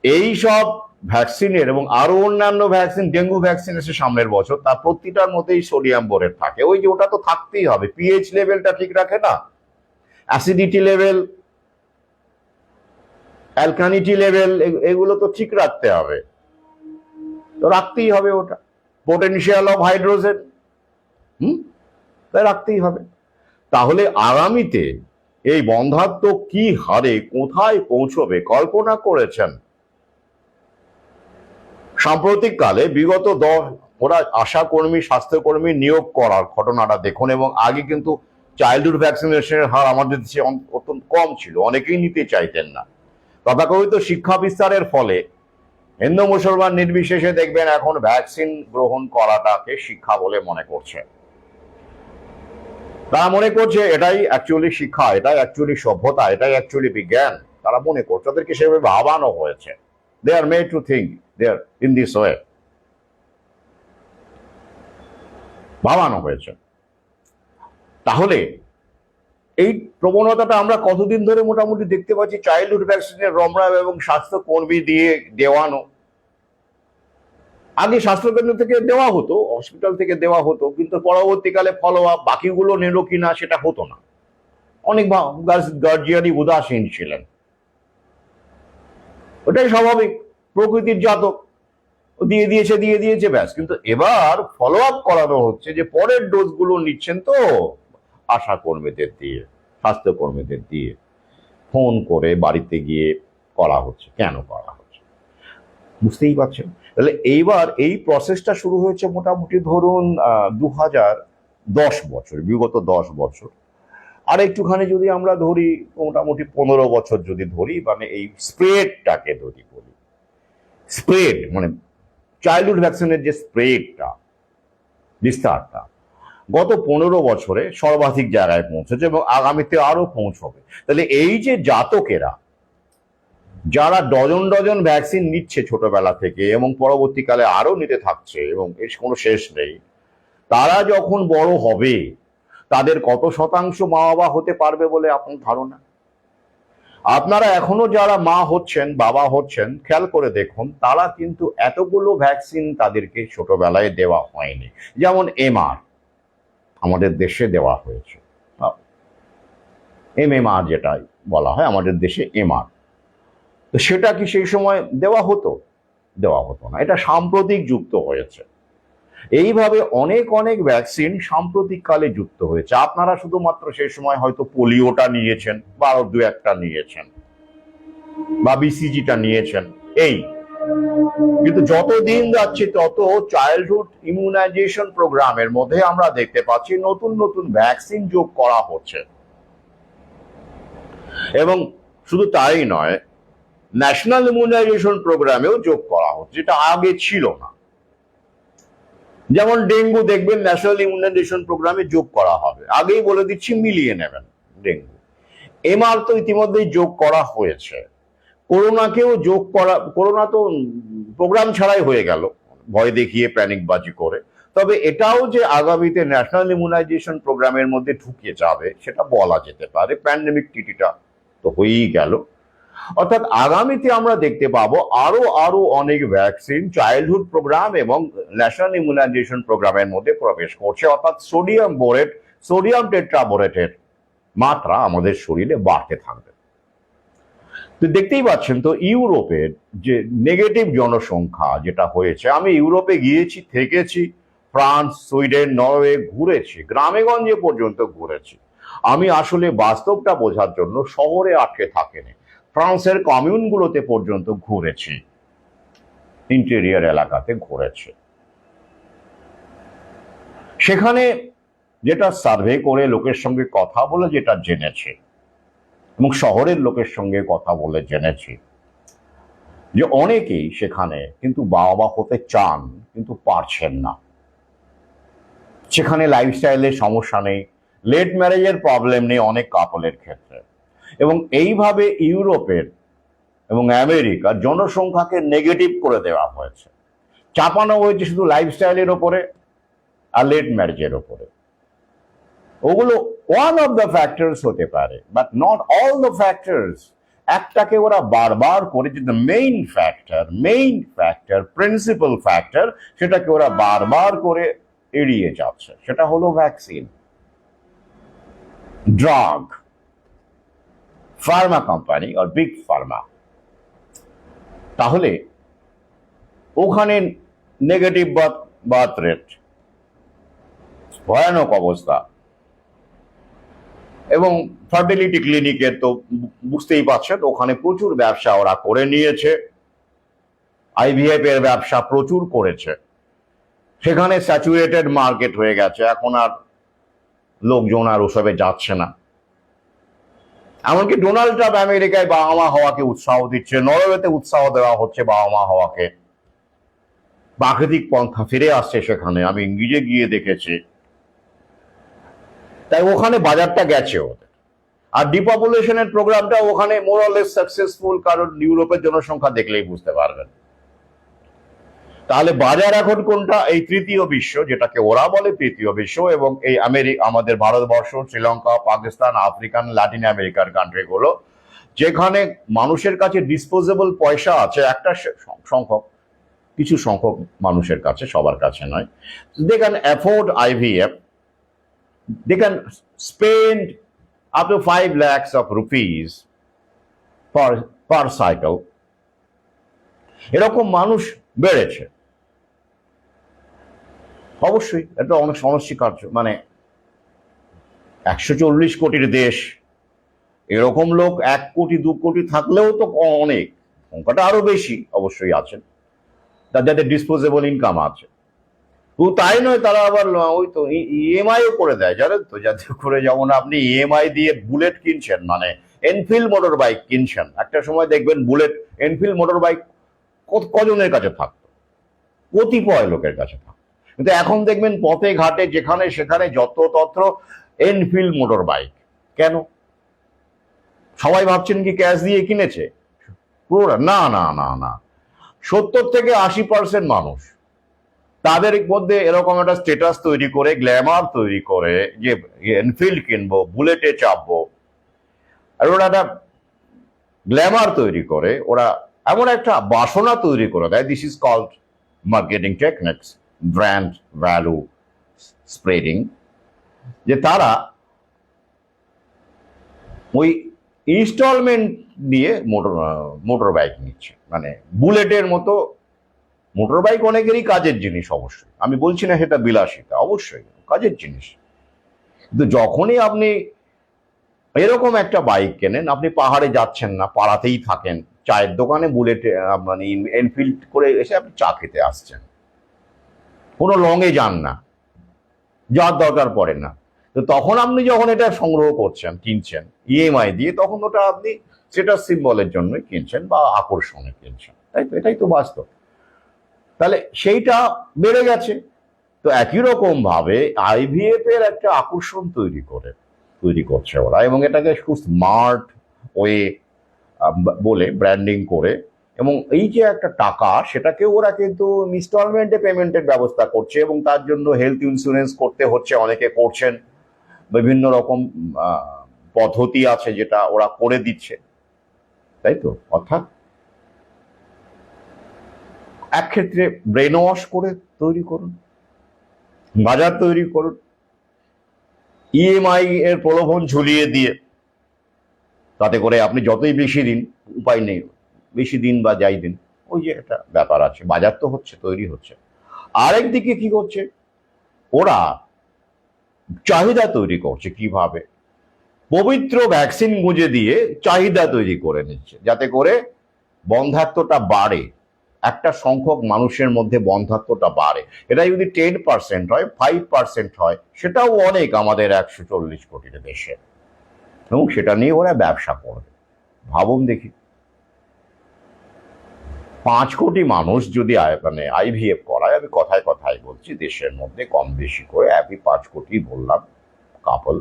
এই সব ভ্যাকসিনের এবং আরো অন্যান্য ভ্যাকসিন, ডেঙ্গু ভ্যাকসিন এসে সামনের বছর, তার প্রতিটার মধ্যেই সোডিয়াম বোরেট থাকে। ওই যে ওটা তো থাকতেই হবে, পিএইচ লেভেলটা ঠিক রাখে না, অ্যাসিডিটি লেভেল, অ্যালকানিটি লেভেল, এগুলো তো ঠিক রাখতে হবে, তো রাখতেই হবে। ওটা পোটেনশিয়াল অফ হাইড্রোজেন, তাই রাখতেই হবে। তাহলে আগামীতে এই বন্ধ্যাত্ব কি হারে কোথায় পৌঁছবে কল্পনা করেছেন? সাম্প্রতিক কালে বিগত ওরা আশাকর্মী, স্বাস্থ্যকর্মী নিয়োগ করার ঘটনাটা দেখুন। এবং আগে কিন্তু চাইল্ডহুড ভ্যাকসিনেশনের হার আমাদের দেশে অত্যন্ত কম ছিল, অনেকেই নিতে চাইতেন না। তথাকথিত শিক্ষা বিস্তারের ফলে হিন্দু মুসলমান নির্বিশেষে দেখবেন এখন ভ্যাকসিন গ্রহণ করাটাকে শিক্ষা বলে মনে করছে। তারা মনে করছে এটাই অ্যাকচুয়ালি শিক্ষা, এটাই অ্যাকচুয়ালি সভ্যতা, এটাই অ্যাকচুয়ালি বিজ্ঞান। তারা মনে করছে, তাদেরকে সেভাবে ভাবানো হয়েছে। They are made to think they are in this way, ভাবানো হয়েছে। তাহলে এই প্রবণতাটা আমরা কতদিন ধরে মোটামুটি দেখতে পাচ্ছি? চাইল্ডহুড ভ্যাকসিনের রমরাম এবং স্বাস্থ্যকর্মী দিয়ে দেওয়ানো। আগে স্বাস্থ্যকেন্দ্র থেকে দেওয়া হতো, হসপিটাল থেকে দেওয়া হতো, কিন্তু পরবর্তীকালে ফলো আপ বাকিগুলো নিল কিনা সেটা হতো না। অনেক গার্জিয়ানই উদাসীন ছিলেন। ওটাই স্বাভাবিক, প্রকৃতির জাতক, দিয়ে দিয়েছে ব্যাস। কিন্তু এবার ফলো আপ করানো হচ্ছে যে পরের ডোজগুলো নিচ্ছেন তো আশা কর্মীদের দিয়ে, স্বাস্থ্যকর্মীদের দিয়ে ফোন করে বাড়িতে গিয়ে করা হচ্ছে। কেন করা হচ্ছে বুঝতেই পারছেন। তাহলে এইবার এই প্রসেসটা শুরু হয়েছে মোটামুটি ধরুন 2010 বছর, বিগত 10 বছর। আর একটুখানি যদি আমরা ধরি মোটামুটি 15 বছর যদি ধরি, মানে এই স্প্রেডটাকে যদি বলি, স্প্রেড মানে চাইল্ডহুড ভ্যাকসিনের যে স্প্রেডটা, বিস্তারটা গত 15 বছরে সর্বাধিক জায়গায় পৌঁছেছে এবং আগামীতে আরো পৌঁছবে। তাহলে এই যে জাতকেরা যারা ডজন ডজন ভ্যাকসিন নিচ্ছে ছোটবেলা থেকে এবং পরবর্তীকালে আরো নিতে থাকছে এবং এর কোনো শেষ নেই, তারা যখন বড় হবে তাদের কত শতাংশ মা বাবা হতে পারবে বলে আপনার ধারণা? আপনারা এখনো যারা মা হচ্ছেন, বাবা হচ্ছেন, খেয়াল করে দেখুন, তারা কিন্তু এতগুলো ভ্যাকসিন তাদেরকে ছোটবেলায় দেওয়া হয়নি। যেমন এমআর আমাদের দেশে দেওয়া হয়েছে, এমএমআর যেটা বলা হয় আমাদের দেশে এমআর, তো সেটা কি সেই সময় দেওয়া হতো? দেওয়া হতো না। এটা সাম্প্রতিক যুক্ত হয়েছে। এইভাবে অনেক অনেক ভ্যাকসিন সাম্প্রতিক কালে যুক্ত হয়েছে। আপনারা শুধুমাত্র সেই সময় হয়তো পোলিওটা নিয়েছেন বা আরো দু একটা নিয়েছেন বা বিসিজিটা নিয়েছেন, এই। কিন্তু যত দিন যাচ্ছে তত চাইল্ডহুড ইমিউনাইজেশন প্রোগ্রামের মধ্যে আমরা দেখতে পাচ্ছি নতুন নতুন ভ্যাকসিন যোগ করা হচ্ছে। এবং শুধু তাই নয়, ন্যাশনাল ইমিউনাইজেশন প্রোগ্রামেও যোগ করা হচ্ছে, যেটা আগে ছিল না। যেমন ডেঙ্গু দেখবেন ন্যাশনাল ইমিউনাইজেশন প্রোগ্রামে যোগ করা হবে, আগেই বলে দিচ্ছি মিলিয়ে নেবেন ডেঙ্গু। এমআর তো ইতিমধ্যেই যোগ করা হয়েছে। করোনাকেও যোগ করা, করোনা তো প্রোগ্রাম ছাড়াই হয়ে গেল ভয় দেখিয়ে প্যানিকবাজি করে। তবে এটাও যে আগামীতে ন্যাশনাল ইমিউনাইজেশন প্রোগ্রামের মধ্যে ঢুকে যাবে সেটা বলা যেতে পারে। প্যান্ডেমিক টিটিটা তো হয়েই গেল। অর্থাৎ আগামীতে আমরা দেখতে পাবো আরো আরো অনেক ভ্যাকসিন চাইল্ডহুড প্রোগ্রাম এবং ন্যাশনাল ইমিউনাইজেশন প্রোগ্রামের মধ্যে প্রবেশ করছে। অর্থাৎ সোডিয়াম বোরেট, সোডিয়াম টেট্রাবোরেটের মাত্রা আমাদের শরীরে বাড়তে থাকবে। তো দেখতেই পাচ্ছেন তো ইউরোপের যে নেগেটিভ জনসংখ্যা যেটা হয়েছে, আমি ইউরোপে গিয়েছি, থেকেছি, ফ্রান্স, সুইডেন, নরওয়ে ঘুরেছি, গ্রামে গঞ্জে পর্যন্ত ঘুরেছি। আমি আসলে বাস্তবটা বোঝার জন্য শহরে আটকে থাকিনি, ফ্রান্সের কমিউনগুলোতে পর্যন্ত ঘুরেছি, ইন্টেরিয়র এলাকাতে ঘুরেছি। সেখানে যেটা সার্ভে করে লোকের সঙ্গে কথা বলে যেটা জেনেছি এবং শহরের লোকের সঙ্গে কথা বলে জেনেছি যে অনেকেই সেখানে কিন্তু বাবা হতে চান কিন্তু পারছেন না। সেখানে লাইফস্টাইলের সমস্যা নেই, লেট ম্যারেজের প্রবলেম নেই অনেক কাপলের ক্ষেত্রে। এবং এইভাবে ইউরোপের এবং আমেরিকার জনসংখ্যাকে নেগেটিভ করে দেওয়া হয়েছে, চাপানো হয়েছে শুধু লাইফস্টাইলের ওপরে আর লেট ম্যারেজের ওপরে। ওগুলো ওয়ান অফ দ্য ফ্যাক্টরস হতে পারে, but not all the factors. একটাকে ওরা বারবার করে, যে মেইন ফ্যাক্টর, প্রিন্সিপাল ফ্যাক্টর, সেটাকে ওরা বারবার করে এড়িয়ে যাচ্ছে। সেটা হলো ভ্যাকসিন, ড্রাগ, ফার্মা কোম্পানি আর বিগ ফার্মা। তাহলে ওখানে নেগেটিভ বার্থ রেট, ভয়ানক অবস্থা। এবং ফার্টিলিটি ক্লিনিকের তো বুঝতেই পারছেন, ওখানে প্রচুর ব্যবসা ওরা করে নিয়েছে, আইভিএফ এর ব্যবসা প্রচুর করেছে। সেখানে স্যাচুরেটেড মার্কেট হয়ে গেছে, এখন আর লোকজন আর ওসবে যাচ্ছে না। এমনকি ডোনাল্ড ট্রাম্প আমেরিকায় বাবা মা হওয়াকে উৎসাহ দিচ্ছে, নরওয়েতে উৎসাহ দেওয়া হচ্ছে বাবা মা হওয়াকে। প্রাকৃতিক পন্থা ফিরে আসছে সেখানে, আমি ইংরেজে গিয়ে দেখেছি। তাই ওখানে বাজারটা গেছে ওদের। আর ডিপপুলেশনের প্রোগ্রামটা ওখানে মোরালেস সাকসেসফুল, কারণ ইউরোপের জনসংখ্যা দেখলেই বুঝতে পারবেন। তাহলে বাজার এখন কোনটা? এই তৃতীয় বিশ্ব, যেটাকে ওরা বলে তৃতীয় বিশ্ব, এবং এই আমাদের ভারতবর্ষ, শ্রীলঙ্কা, পাকিস্তান, আফ্রিকান, ল্যাটিন আমেরিকার কান্ট্রিগুলো, যেখানে মানুষের কাছে ডিসপোজেবল পয়সা আছে একটা সংখ্যক, কিছু সংখ্যক মানুষের কাছে, সবার কাছে নয়। They can afford IVF, they can spend up to 5 lakhs of rupees per cycle। এরকম মানুষ বেড়েছে, অবশ্যই এটা অনেক অনস্বীকার্য। মানে 140 কোটির দেশ, এরকম লোক 1 কোটি 2 কোটি থাকলেও তো অনেক, সংখ্যাটা আরো বেশি অবশ্যই আছেন যাদের ডিসপোজেবল ইনকাম আছে। তো তাই নয়, তারা আবার ওই তো EMI ও করে দেয়, জানেন তো, যাতে করে যেমন আপনি EMI দিয়ে বুলেট কিনছেন, মানে এনফিল্ড মোটর বাইক কিনছেন। একটা সময় দেখবেন বুলেট, এনফিল্ড মোটর বাইক কজনের কাছে থাকতো? কতিপয় লোকের কাছে থাকতো। কিন্তু এখন দেখবেন পথে ঘাটে যেখানে সেখানে যত তত্র এনফিল্ড মোটর বাইক। কেন? সবাই ভাবছেন কি ক্যাশ দিয়ে কিনেছে পুরোটা? না না না না, 70 থেকে 80% মানুষ তাদের মধ্যে এরকম একটা স্ট্যাটাস তৈরি করে, গ্ল্যামার তৈরি করে যে এনফিল্ড কিনবো, বুলেটে চাপবো, আর ওরা একটা গ্ল্যামার তৈরি করে, ওরা এমন একটা বাসনা তৈরি করে দেয়। This is called marketing techniques, brand value spreading, যে তারা ওই ইনস্টলমেন্ট দিয়ে মোটর বাইক নিচ্ছে। মানে বুলেটের মতো মোটর বাইক অনেকেরই কাজের জিনিস, অবশ্যই আমি বলছি না সেটা বিলাসিতা, অবশ্যই কাজের জিনিস। কিন্তু যখনই আপনি এরকম একটা বাইক কেনেন, আপনি পাহাড়ে যাচ্ছেন না, পাড়াতেই থাকেন, চায়ের দোকানে বুলেট মানে এনফিল্ড করে এসে আপনি চা খেতে আসছেন, কোনো লংয়ে যান না, যাওয়ার দরকার পড়ে না। তো তখন আপনি যখন এটা সংগ্রহ করছেন, কিনছেন EMI দিয়ে, তখন ওটা আপনি স্ট্যাটাস সিম্বলের জন্য কিনছেন বা আকর্ষণে কিনছেন, তাই তো? এটাই তো বাস্তব। তাহলে সেইটা বেড়ে গেছে। তো একই রকম ভাবে IVF এর একটা আকর্ষণ তৈরি করছে ওরা, এবং এটাকে খুব স্মার্ট ওয়ে বলে ব্র্যান্ডিং করে, এবং এই যে একটা টাকা, সেটাকে ওরা কিন্তু ইনস্টলমেন্টে পেমেন্টের ব্যবস্থা করছে, এবং তার জন্য হেলথ ইন্স্যুরেন্স করতে হচ্ছে, অনেকে করছেন, বিভিন্ন রকম পদ্ধতি আছে যেটা ওরা করে দিচ্ছে, তাই তো? অর্থাৎ এক ক্ষেত্রে ব্রেন ওয়াশ করে তৈরি করুন, বাজার তৈরি করুন, EMI এর প্রলোভন ঝুলিয়ে দিয়ে, তাতে করে আপনি যতই বেশি দিন, উপায় নেই, বেশি দিন বা যাই দিন, ওই যে একটা ব্যাপার আছে, বাজার তো হচ্ছে, তৈরি হচ্ছে। আরেকদিকে কি করছে ওরা? চাহিদা তৈরি করছে। কিভাবে? পবিত্র ভ্যাকসিন গুঁজে দিয়ে চাহিদা তৈরি করে নিচ্ছে, যাতে করে বন্ধ্যাত্বটা বাড়ে, একটা সংখ্যক মানুষের মধ্যে বন্ধ্যাত্বটা বাড়ে। এটা যদি 10% হয়, 5% হয়, সেটাও অনেক আমাদের 140 কোটির দেশে, এবং সেটা নিয়ে ওরা ব্যবসা করবে। ভাবুন দেখি, 5 কোটি মানুষ যদি মানে IVF করায়, আমি কথায় কথায় বলছি, দেশের মধ্যে কম বেশি করে, আমি 5 কোটি বললাম কাপল,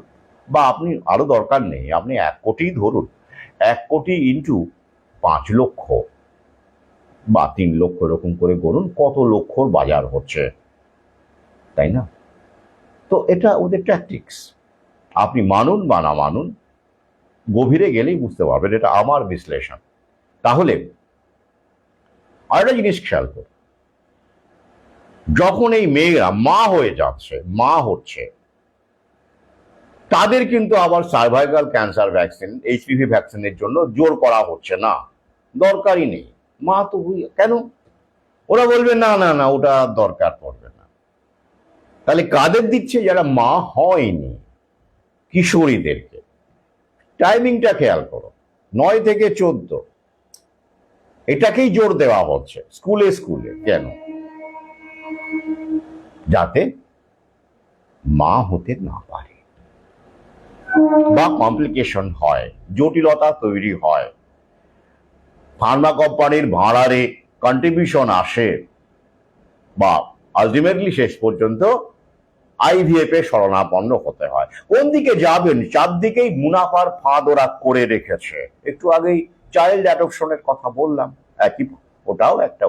বা আপনি আরো দরকার নেই, আপনি 1 কোটি ধরুন, 1 কোটি ইন্টু 5 লক্ষ বা 3 লক্ষ, এরকম করে গড়ুন, কত লক্ষর বাজার হচ্ছে, তাই না? তো এটা ওদের ট্যাকটিক্স। আপনি মানুন বা না মানুন, গভীরে গেলেই বুঝতে পারবেন, এটা আমার বিশ্লেষণ। তাহলে আরেকটা জিনিস খেয়াল করুন, যখন এই মেয়েরা মা হয়ে যাচ্ছে, মা হচ্ছে, তাদের কিন্তু আবার সার্ভাইকাল ক্যান্সার ভ্যাকসিন, HPV ভ্যাকসিনের জন্য জোর করা হচ্ছে না, দরকারই নেই, মা তো কেন? ওরা বলবে না না না, ওটা দরকার পড়বে না। তাহলে কাদের দিচ্ছে? যারা মা হয়নি, কিশোরীদেরকে। টাইমিংটা খেয়াল করো, 9 থেকে 14, এটাকেই জোর দেওয়া হচ্ছে স্কুলে স্কুলে। কেন? যাতে মা হতে না পারে। বা কমপ্লিকেশন হয়, জটিলতা তৈরি হয়, ফার্মা কোম্পানির ভাড়ারে কন্ট্রিবিউশন আসে, বা আলটিমেটলি শেষ পর্যন্ত আইভিএফ এ শরণাপন্ন হতে হয়। কোন দিকে যাবেন, চারদিকেই মুনাফার ফাঁদ ওরা করে রেখেছে। একটু আগেই চাইল্ড অ্যাডপশনের কথা বললাম, একই, ওটাও একটা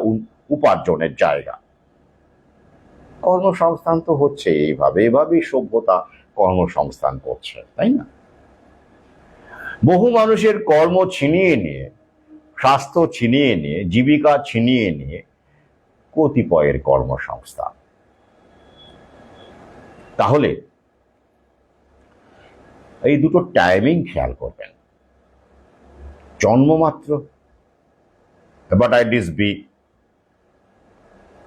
উপার্জনের জায়গা। কর্মসংস্থান তো হচ্ছে এভাবেই সভ্যতা কর্মসংস্থান করছে, তাই না? বহু মানুষের কর্ম ছিনিয়ে নিয়ে, স্বাস্থ্য ছিনিয়ে নিয়ে, জীবিকা ছিনিয়ে নিয়ে কতিপয়ের কর্মসংস্থান। তাহলে এই দুটো টাইমিং খেয়াল করবেন। জন্মমাত্র হেপাটাইটিস বি,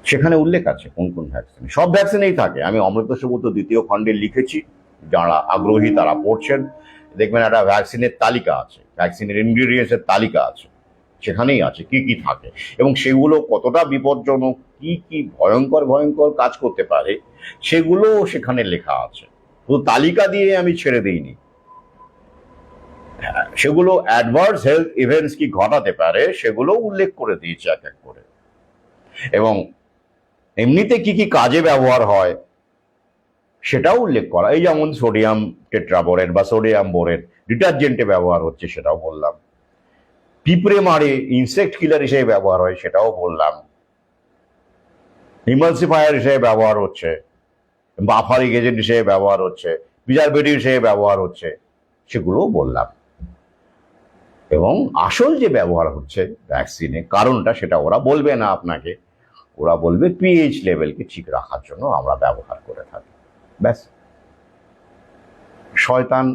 সেখানে উল্লেখ আছে কোন কোন ভ্যাকসিন, সব ভ্যাকসিনেই থাকে। আমি অমৃত সুব্রত দ্বিতীয় খণ্ডে লিখেছি, যারা আগ্রহী তারা পড়ছেন, দেখবেন একটা ভ্যাকসিনের তালিকা আছে, ভ্যাকসিনের ইনগ্রিডিয়েন্টসের তালিকা আছে, সেখানেই আছে কি কি থাকে এবং সেগুলো কতটা বিপজ্জনক, কি কি ভয়ঙ্কর ভয়ঙ্কর কাজ করতে পারে, সেগুলো সেখানে লেখা আছে। তো তালিকা দিয়ে আমি ছেড়ে দিইনি, সেগুলো অ্যাডভার্স হেলথ ইভেন্টস কি ঘটাতে পারে সেগুলো উল্লেখ করে দিয়েছে এক এক করে, এবং এমনিতে কি কি কাজে ব্যবহার হয় সেটাও উল্লেখ করা। এই যেমন সোডিয়াম টেট্রাবোরেট বা সোডিয়াম বোরেট ডিটারজেন্টে ব্যবহার হচ্ছে, সেটাও বললাম। পিঁপড়ে মারে ইনসেক্ট কিলার হিসেবে ব্যবহার হয়, সেটাও বললাম। ইমালসিফায়ার হিসেবে ব্যবহার হচ্ছে, বাফারিং এজেন্ট হিসেবে ব্যবহার হচ্ছে, প্রিজারভেটিভ হিসেবে ব্যবহার হচ্ছে, সেগুলোও বললাম। এবং আসল যে ব্যবহার হচ্ছে ভ্যাকসিনে কারণটা, সেটা ওরা বলবে না আপনাকে, ওরা বলবে পিএইচ লেভেলকে ঠিক রাখার জন্য আমরা ব্যবহার করে থাকি, ব্যাস। শয়তান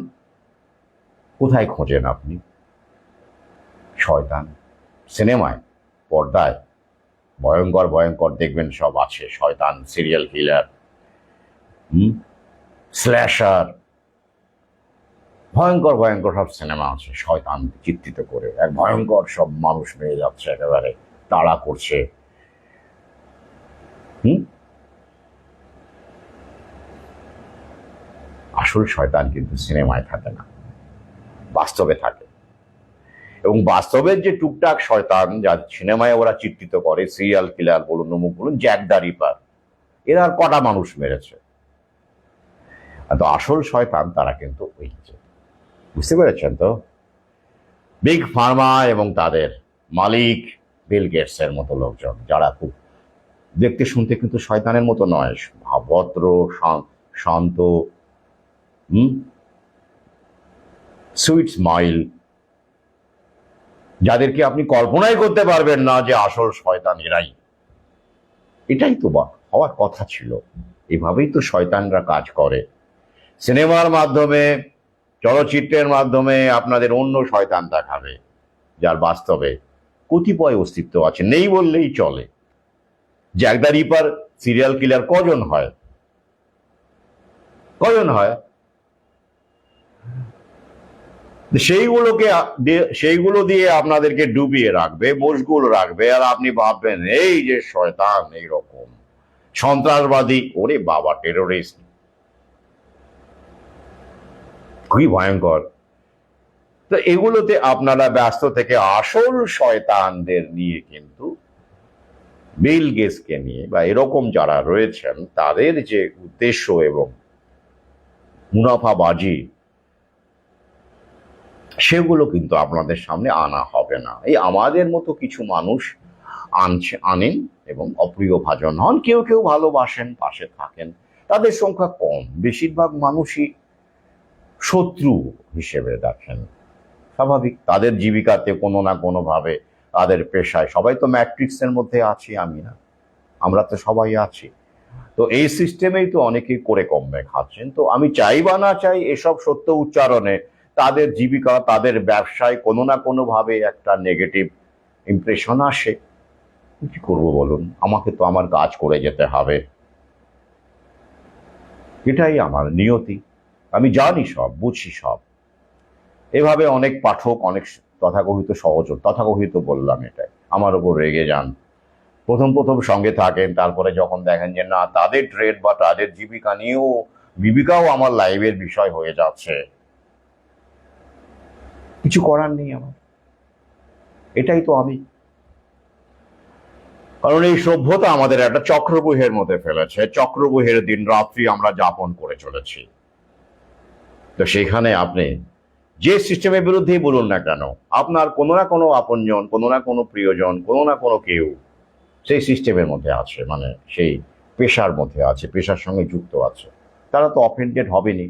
কোথায় খোঁজেন আপনি? শয়তান সিনেমায়, পর্দায় ভয়ঙ্কর ভয়ঙ্কর দেখবেন সব আছে, শয়তান, সিরিয়াল কিলার, স্ল্যাশার, ভয়ঙ্কর ভয়ঙ্কর সব সিনেমা আছে, শয়তান চিত্রিত করে এক ভয়ঙ্কর সব মানুষ মেরে যাচ্ছে, একেবারে তাড়া করছে। আসল শয়তান কিন্তু সিনেমায় থাকে না, বাস্তবে থাকে। এবং বাস্তবের যে টুকটাক শয়তান যা সিনেমায় ওরা চিত্রিত করে, সিরিয়াল কিলার বলুন, অমুক বলুন, জ্যাক দ্য রিপার, এরা আর কটা মানুষ মেরেছে? তো আসল শয়তান তারা কিন্তু ওই যে, বুঝতে পেরেছেন তো? বিগ ফার্মা এবং তাদের মালিক বিল গেটস এর মতো লোকজন, যারা খুব দেখতে শুনতে কিন্তু শয়তানের মতো নয়, ভদ্র, শান্ত, সুইট স্মাইল, যাদেরকে আপনি কল্পনাই করতে পারবেন না যে আসল শয়তান এরাই। এটাই তো হওয়ার কথা ছিল, এভাবেই তো শয়তানরা কাজ করে। সিনেমার মাধ্যমে, চলচ্চিত্রের মাধ্যমে আপনাদের অন্য শয়তান দেখাবে, যার বাস্তবে কতিপয় অস্তিত্ব আছে, নেই বললেই চলে। Jack the Ripper serial killer কজন হয়? কজন হয়? সেইগুলো দিয়ে আপনাদেরকে ডুবিয়ে রাখবে, মশগুল রাখবে, আর আপনি ভাববেন এই যে শয়তান, এইরকম সন্ত্রাসবাদী, ওরে বাবা, টেরোরিস্ট, খুবই ভয়ঙ্কর। তো এগুলোতে আপনারা ব্যস্ত থেকে আসল শয়তানদের নিয়ে, কিন্তু বিল গেটসকে নিয়ে বা এরকম যারা রয়েছেন তাদের যে উদ্দেশ্য এবং মুনাফাবাজি, সেগুলো কিন্তু আপনাদের সামনে আনা হবে না। এই আমাদের মতো কিছু মানুষ আনেন এবং অপ্রিয় ভাজন হন, কেউ কেউ ভালোবাসেন, পাশে থাকেন, তাদের সংখ্যা কম। বেশিরভাগ মানুষই শত্রু হিসেবে দেখেন, স্বাভাবিক। তাদের জীবিকাতে কোনো না কোনো ভাবে, তাদের পেশায়, সবাই তো ম্যাট্রিক্সের মধ্যে আছি, আমি না, আমরা তো সবাই আছি। তো এই সিস্টেমেই তো অনেকেই করে কমবে খাচ্ছেন। তো আমি চাই বা না চাই, এসব সত্য উচ্চারণে তাদের জীবিকা, তাদের ব্যবসায় কোনো না কোনো ভাবে একটা নেগেটিভ ইমপ্রেশন আসে। কি করবো বলুন, আমাকে তো আমার কাজ করে যেতে হবে, এটাই আমার নিয়তি। আমি জানি সব, বুঝি সব। এভাবে অনেক পাঠক, অনেক তথাকথিত সহযোগ, তথাকথিত বললাম, এটাই আমার উপর রেগে যান। প্রথম প্রথম সঙ্গে থাকেন, তারপরে যখন দেখেন যে না, তাদের ট্রেড বা তাদের জীবিকাও আমার লাইভের বিষয় হয়ে যাচ্ছে, কিছু করার নেই আমার, এটাই তো আমি। কারণ এই সভ্যতা আমাদের একটা চক্রব্যূহের মধ্যে ফেলেছে, চক্রব্যূহের দিন রাত্রি আমরা যাপন করে চলেছি। তো সেখানে আপনি যে সিস্টেমের বিরুদ্ধেই বলুন না কেন, আপনার কোনো না কোনো আপনজন, কোনো না কোনো প্রিয়জন, কোনো না কোনো কেউ সেই সিস্টেমের মধ্যে আছে, মানে সেই পেশার মধ্যে আছে, পেশার সঙ্গে যুক্ত আছে। তারা তো অফেন্ডেড হবেনি,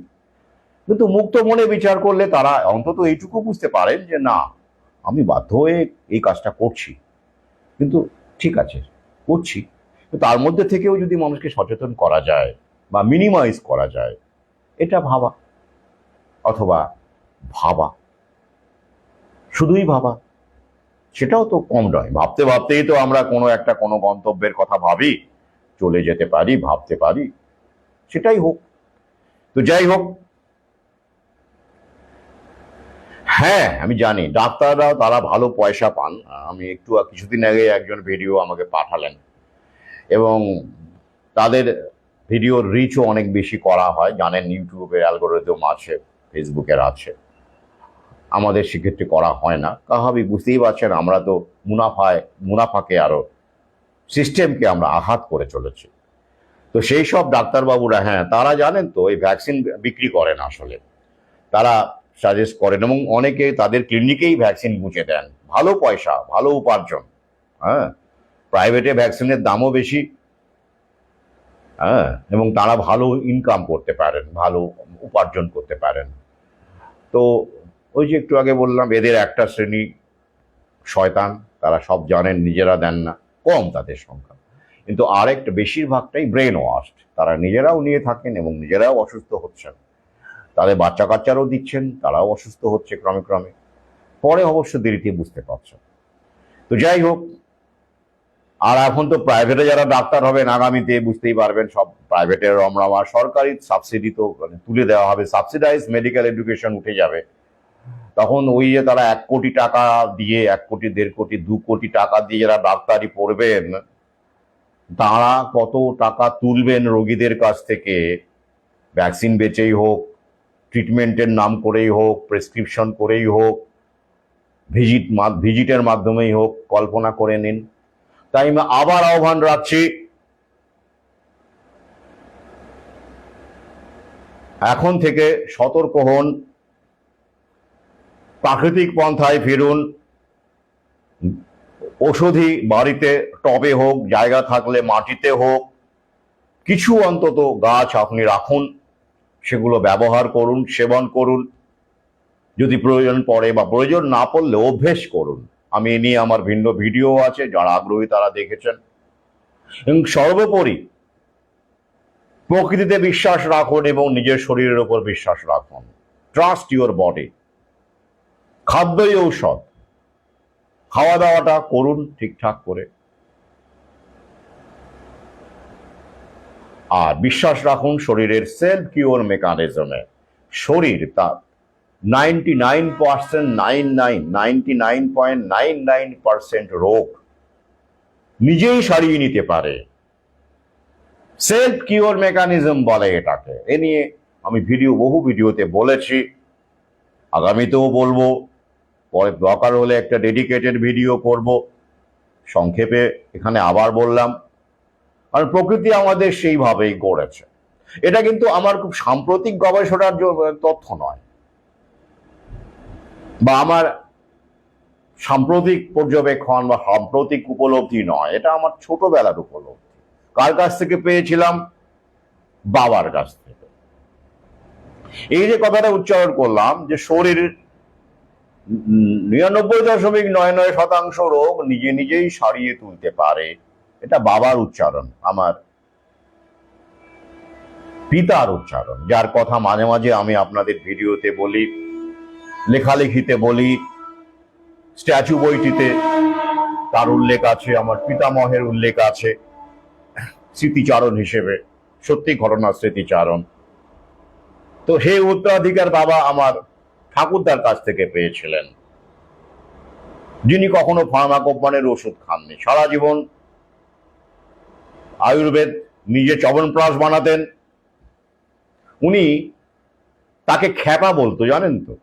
কিন্তু মুক্ত মনে বিচার করলে তারা অন্তত এইটুকু বুঝতে পারেন যে না, আমি বাধ্য হয়ে এই কাজটা করছি, কিন্তু ঠিক আছে করছি। তার মধ্যে থেকেও যদি মানুষকে সচেতন করা যায় বা মিনিমাইজ করা যায়, এটা ভাবা, অথবা ভাবা, শুধুই ভাবা, সেটাও তো কম নয়। ভাবতে ভাবতেই তো আমরা কোনো গন্তব্যের কথা ভাবি, চলে যেতে পারি, ভাবতে পারি, সেটাই হোক। তো যাই হোক, হ্যাঁ আমি জানি ডাক্তাররাও তারা ভালো পয়সা পান। আমি কিছুদিন আগে একজন ভিডিও আমাকে পাঠালেন, এবং তাদের ভিডিওর রিচও অনেক বেশি করা হয়, জানেন ইউটিউবের অ্যালগোরিদম আছে, ফেসবুকের আছে। আমাদের সেক্ষেত্রে করা হয় না, কাহাবি বুঝতেই পারছেন, আমরা তো মুনাফাকে আরো সিস্টেমকে আমরা আঘাত করে চলেছি। তো সেই সব ডাক্তারবাবুরা, হ্যাঁ তারা জানেন তো এই ভ্যাকসিন বিক্রি করেন, আসলে তারা সাজেস্ট করেন, এবং অনেকে তাদের ক্লিনিকেই ভ্যাকসিন গুঁজে দেন, ভালো পয়সা, ভালো উপার্জন। হ্যাঁ, প্রাইভেটে ভ্যাকসিনের দামও বেশি। হ্যাঁ, এবং তারা ভালো ইনকাম করতে পারেন, ভালো উপার্জন করতে পারেন। তো ওই যে একটু আগে বললাম, এদের একটা শ্রেণী শয়তান, তারা সব জানেন, নিজেরা দেন না, কম তাদের সংখ্যা, কিন্তু আরেকটা বেশিরভাগটাই ব্রেন ওয়াশড, তারা নিজেরাও নিয়ে থাকেন এবং নিজেরাও অসুস্থ হচ্ছেন, তাদের বাচ্চা কাচ্চারও দিচ্ছেন, তারাও অসুস্থ হচ্ছে ক্রমে ক্রমে, পরে অবশ্য দেরিতে বুঝতে পারছেন। তো যাই হোক, আর এখন তো প্রাইভেটে যারা ডাক্তার হবেন আগামীতে বুঝতেই পারবেন, সব প্রাইভেটের রমরমা, সরকারি সাবসিডি তো তুলে দেওয়া হবে, সাবসিডাইজ মেডিকেল এডুকেশন উঠে যাবে। তখন ওই যে তারা 1 কোটি টাকা দিয়ে, 1 কোটি, 1.5 কোটি, 2 কোটি টাকা দিয়ে যারা ডাক্তারি পড়বেন, তারা কত টাকা তুলবেন রোগীদের কাছ থেকে, ভ্যাকসিন বেচেই হোক, ট্রিটমেন্টের নাম করেই হোক, প্রেসক্রিপশন করেই হোক, ভিজিটের মাধ্যমেই হোক, কল্পনা করে নিন। তাই আমি আবার আহ্বান রাখছি, এখন থেকে সতর্ক হন, প্রাকৃতিক পন্থায় ফিরুন, ঔষধি বাড়িতে টবে হোক, জায়গা থাকলে মাটিতে হোক, কিছু অন্তত গাছ আপনি রাখুন, সেগুলো ব্যবহার করুন, সেবন করুন, যদি প্রয়োজন পড়ে বা প্রয়োজন না পড়লে অভ্যেস করুন। আমি এ নিয়ে আমার ভিন্ন ভিডিও আছে, যারা আগ্রহী তারা দেখেছেন। এবং সর্বোপরি প্রকৃতিতে বিশ্বাস রাখুন এবং নিজের শরীরের উপর বিশ্বাস রাখুন। Trust your body. খাদ্যই ঔষধ, খাওয়া দাওয়াটা করুন ঠিকঠাক করে, আর বিশ্বাস রাখুন শরীরের সেলফ কিওর মেকানিজমে। শরীর তার 99.99% রোগ নিজেই সারিয়ে নিতে পারে। সেলফ কিওর মেকানিজম বলে এটাকে। এ নিয়ে আমি বহু ভিডিওতে বলেছি, আগামীতেও বলবো, পরে দরকার হলে একটা ডেডিকেটেড ভিডিও করব। সংক্ষেপে এখানে আবার বললাম, আর প্রকৃতি আমাদের সেইভাবেই গড়েছে। এটা কিন্তু আমার খুব সাম্প্রতিক গবেষণার তথ্য নয়, বা আমার সাম্প্রতিক পর্যবেক্ষণ বা সাম্প্রতিক উপলব্ধি নয়, এটা আমার ছোটবেলার উপলব্ধি। কার কাছ থেকে পেয়েছিলাম? বাবার কাছ থেকে। এই যে কথাটা উচ্চারণ করলাম যে শরীর 99.99% রোগ নিজে নিজেই সারিয়ে তুলতে পারে, এটা বাবার উচ্চারণ, আমার পিতার উচ্চারণ, যার কথা মাঝে মাঝে আমি আপনাদের ভিডিওতে বলি, লেখালেখিতে বলি, স্ট্যাচু বইটিতে তার উল্লেখ আছে, আমার পিতামহের উল্লেখ আছে স্মৃতিচারণ হিসেবে, সত্যি ঘটনার স্মৃতিচারণ। তো হে উত্তরাধিকার বাবা আমার ঠাকুরদার কাছ থেকে পেয়েছিলেন, যিনি কখনো ফার্মা কোম্পানির ওষুধ খাননি, সারা জীবন আয়ুর্বেদ, নিজে চ্যবনপ্রাশ বানাতেন। উনি, তাকে খ্যাপা বলতো, জানেন তো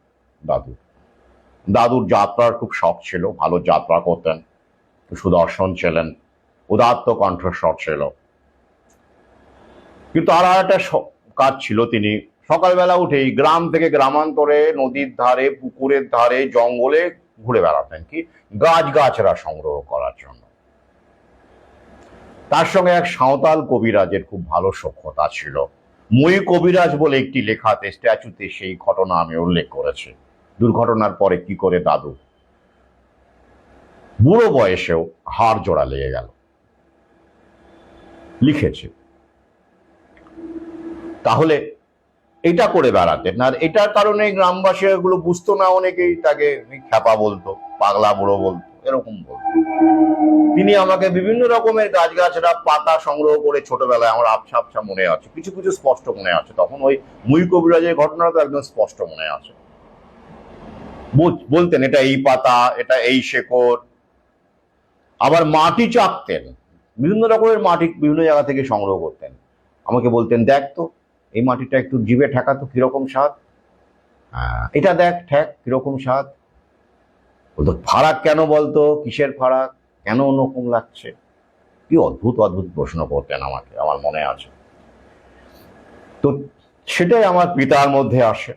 দাদু, দাদুর যাত্রার খুব শখ ছিল, ভালো যাত্রা করতেন, সুদর্শন ছিলেন, উদাত্ত কণ্ঠস্বর ছিল। কিন্তু আর একটা কাজ ছিল, তিনি সকালবেলা উঠেই গ্রাম থেকে গ্রামান্তরে, নদীর ধারে, পুকুরের ধারে, জঙ্গলে ঘুরে বেড়াতেন, কি গাছগাছরা সংগ্রহ করার জন্য। তার সঙ্গে এক সাঁওতাল কবিরাজের খুব ভালো সখ্যতা ছিল। মই কবিরাজ বলে একটি লেখাতে, স্ট্যাচুতে সেই ঘটনা আমি উল্লেখ করেছি। দুর্ঘটনার পরে কি করে দাদু বুড়ো বয়সেও হাড় জোড়া লেগে গেল, লিখেছে। তাহলে এটা করে বেড়াতেন, আর এটার কারণে গ্রামবাসী এগুলো বুঝতো না, অনেকেই তাকে খ্যাপা বলতো, পাগলা বুড়ো বলতো, এরকম বলতো। তিনি আমাকে বিভিন্ন রকমের গাছগাছরা পাতা সংগ্রহ করে, ছোটবেলায় আমার আবছা আবছা মনে আছে, কিছু কিছু স্পষ্ট মনে আছে। তখন ওই মুই কবিরাজের ঘটনা তো একদম স্পষ্ট মনে আছে। বলতেন এটা এই পাতা, এটা এই শেকড়। আবার মাটি চাপতেন, বিভিন্ন রকমের মাটি বিভিন্ন জায়গা থেকে সংগ্রহ করতেন। আমাকে বলতেন, দেখ তো এই মাটিটা একটু জিভে ঠেকাতো, কিরকম স্বাদ, এটা দেখ ঠেক কিরকম স্বাদ। বলতো ফারাক কেন বলতো, কিসের ফারাক, কেন অন্যরকম লাগছে। কি অদ্ভুত অদ্ভুত প্রশ্ন করতেন আমাকে, আমার মনে আছে। তো সেটাই আমার পিতার মধ্যে আসে।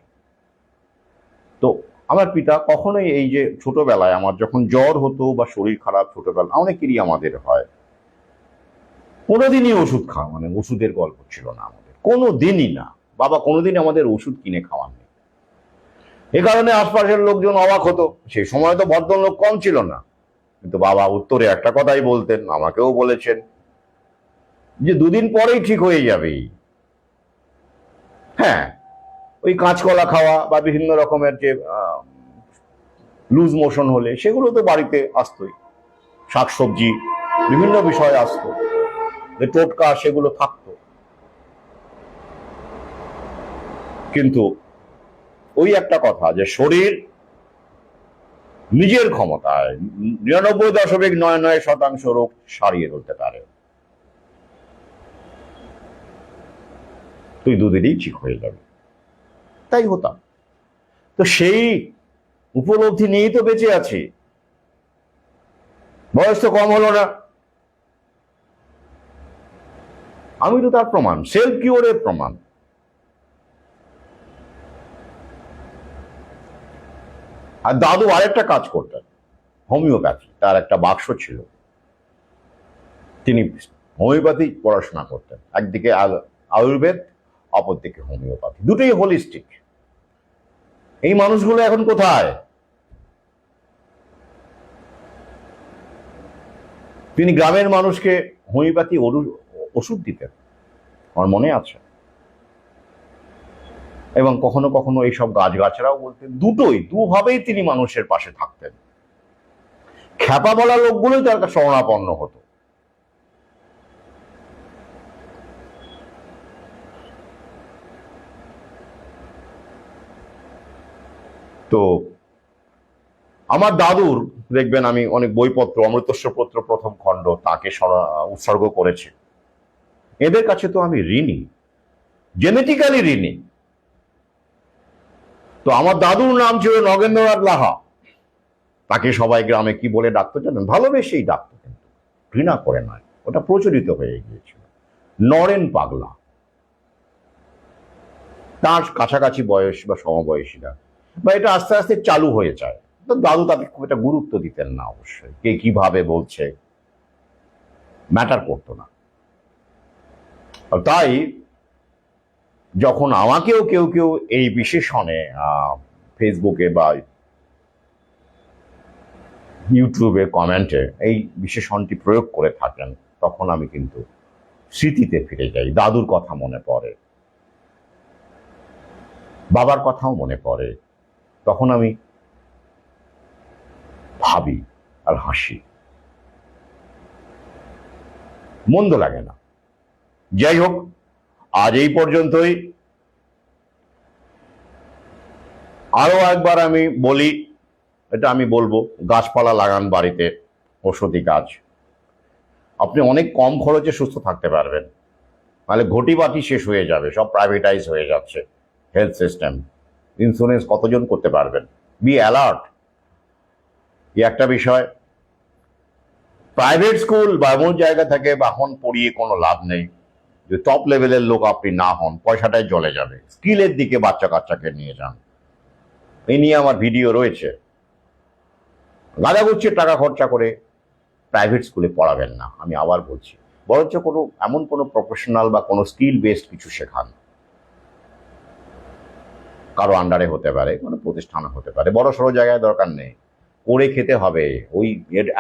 তো আমার পিতা কখনোই এই যে ছোটবেলায় আমার যখন জ্বর হতো বা শরীর খারাপ, ছোটবেলা অনেকেরই আমাদের হয়, কোনোদিনই ওষুধ খাওয়া, মানে ওষুধের গল্প ছিল না আমাদের, কোনোদিনই না। বাবা কোনোদিন আমাদের ওষুধ কিনে খাওয়াননি। এ কারণে আশপাশের লোকজন অবাক হতো। সেই সময় তো ভদ্রলোক কম ছিল না, কিন্তু বাবা উত্তরে একটা কথাই বলতেন, আমাকেও বলেছেন, যে দুদিন পরেই ঠিক হয়ে যাবে। হ্যাঁ, ওই কাঁচকলা খাওয়া বা বিভিন্ন রকমের যে লুজ মোশন হলে সেগুলো তো বাড়িতে আসতোই, শাকসবজি বিভিন্ন বিষয় আসতো, যে টোটকা সেগুলো থাকতো। কিন্তু ওই একটা কথা, যে শরীর নিজের ক্ষমতায় 99.99% রোগ সারিয়ে তুলতে পারে, তুই দুদিনেই ঠিক হয়ে যাবে। তাই হতাম। তো সেই উপলব্ধি নিয়েই তো বেঁচে আছি। বয়স তো কম হলো না, আমি তো তার প্রমাণ, সেলফ কিওরের প্রমাণ। আর দাদু আরেকটা কাজ করতেন, হোমিওপ্যাথি, তার একটা বাক্স ছিল। তিনি হোমিওপ্যাথি পড়াশোনা করতেন, একদিকে আয়ুর্বেদ, অপরদিকে হোমিওপ্যাথি, দুটোই হোলিস্টিক। এই মানুষগুলো এখন কোথায়? তিনি গ্রামের মানুষকে হোমিওপ্যাথি ওষুধ দিতেন, আমার মনে আছে। এবং কখনো কখনো এইসব গাছগাছরাও বলতেন। দুভাবেই তিনি মানুষের পাশে থাকতেন। খ্যাপা বলা লোকগুলোই তার কাছে শরণাপন্ন হতো। তো আমার দাদুর দেখবেন, আমি অনেক বইপত্র, অমৃতস্ব পত্র প্রথম খণ্ড তাকে উৎসর্গ করেছি। এদের কাছে তো আমি ঋণী, জেনেটিক্যালি ঋণী। তো আমার দাদুর নাম ছিল নগেন্দ্রনাথ লাহা। তাকে সবাই গ্রামে কি বলে ডাকতো জানেন? ভালোবেসেই ডাকতো, কিন্তু ঘৃণা করে নয়, ওটা প্রচলিত হয়ে গিয়েছিল, নরেন পাগলা। তার কাছাকাছি বয়স বা সমবয়সীরা, বা এটা আস্তে আস্তে চালু হয়ে যায়। তো দাদু তাকে খুব একটা গুরুত্ব দিতেন না, অবশ্যই কে কিভাবে বলছে ম্যাটার করতো না। তাই যখন আমাকেও কেউ কেউ এই বিশেষণে ফেসবুকে বা ইউটিউবে কমেন্টে এই বিশেষণটি প্রয়োগ করে থাকেন, তখন আমি কিন্তু স্মৃতিতে ফিরে যাই। দাদুর কথা মনে পড়ে, বাবার কথাও মনে পড়ে। তখন আমি ভাবি আর হাসি, মন্দ লাগে না। যাই হোক, আজ এই পর্যন্তই। আরো একবার আমি বলি, এটা আমি বলবো, গাছপালা লাগান বাড়িতে, ঔষধি গাছ। আপনি অনেক কম খরচে সুস্থ থাকতে পারবেন। নাহলে ঘটি বাটি শেষ হয়ে যাবে, সব প্রাইভেটাইজ হয়ে যাচ্ছে হেলথ সিস্টেম। ইন্স্যুরেন্স কতজন করতে পারবেন? বি অ্যালার্ট, একটা বিষয়, প্রাইভেট স্কুল বা এমন জায়গা থেকে এখন পড়িয়ে কোনো লাভ নেই। যে টপ লেভেলের লোক আপনি না হন, পয়সাটাই চলে যাবে। স্কিলের দিকে বাচ্চা কাচ্চাকে নিয়ে যান। এই নিয়ে আমার ভিডিও রয়েছে। গাদাগুচ্ছির টাকা খরচা করে প্রাইভেট স্কুলে পড়াবেন না, আমি আবার বলছি। বরঞ্চ কোনো এমন কোনো প্রফেশনাল বা কোনো স্কিল বেসড কিছু শেখান। কারো আন্ডারে হতে পারে, কোনো প্রতিষ্ঠানে হতে পারে, বড় সড়ো জায়গায় দরকার নেই। করে খেতে হবে, ওই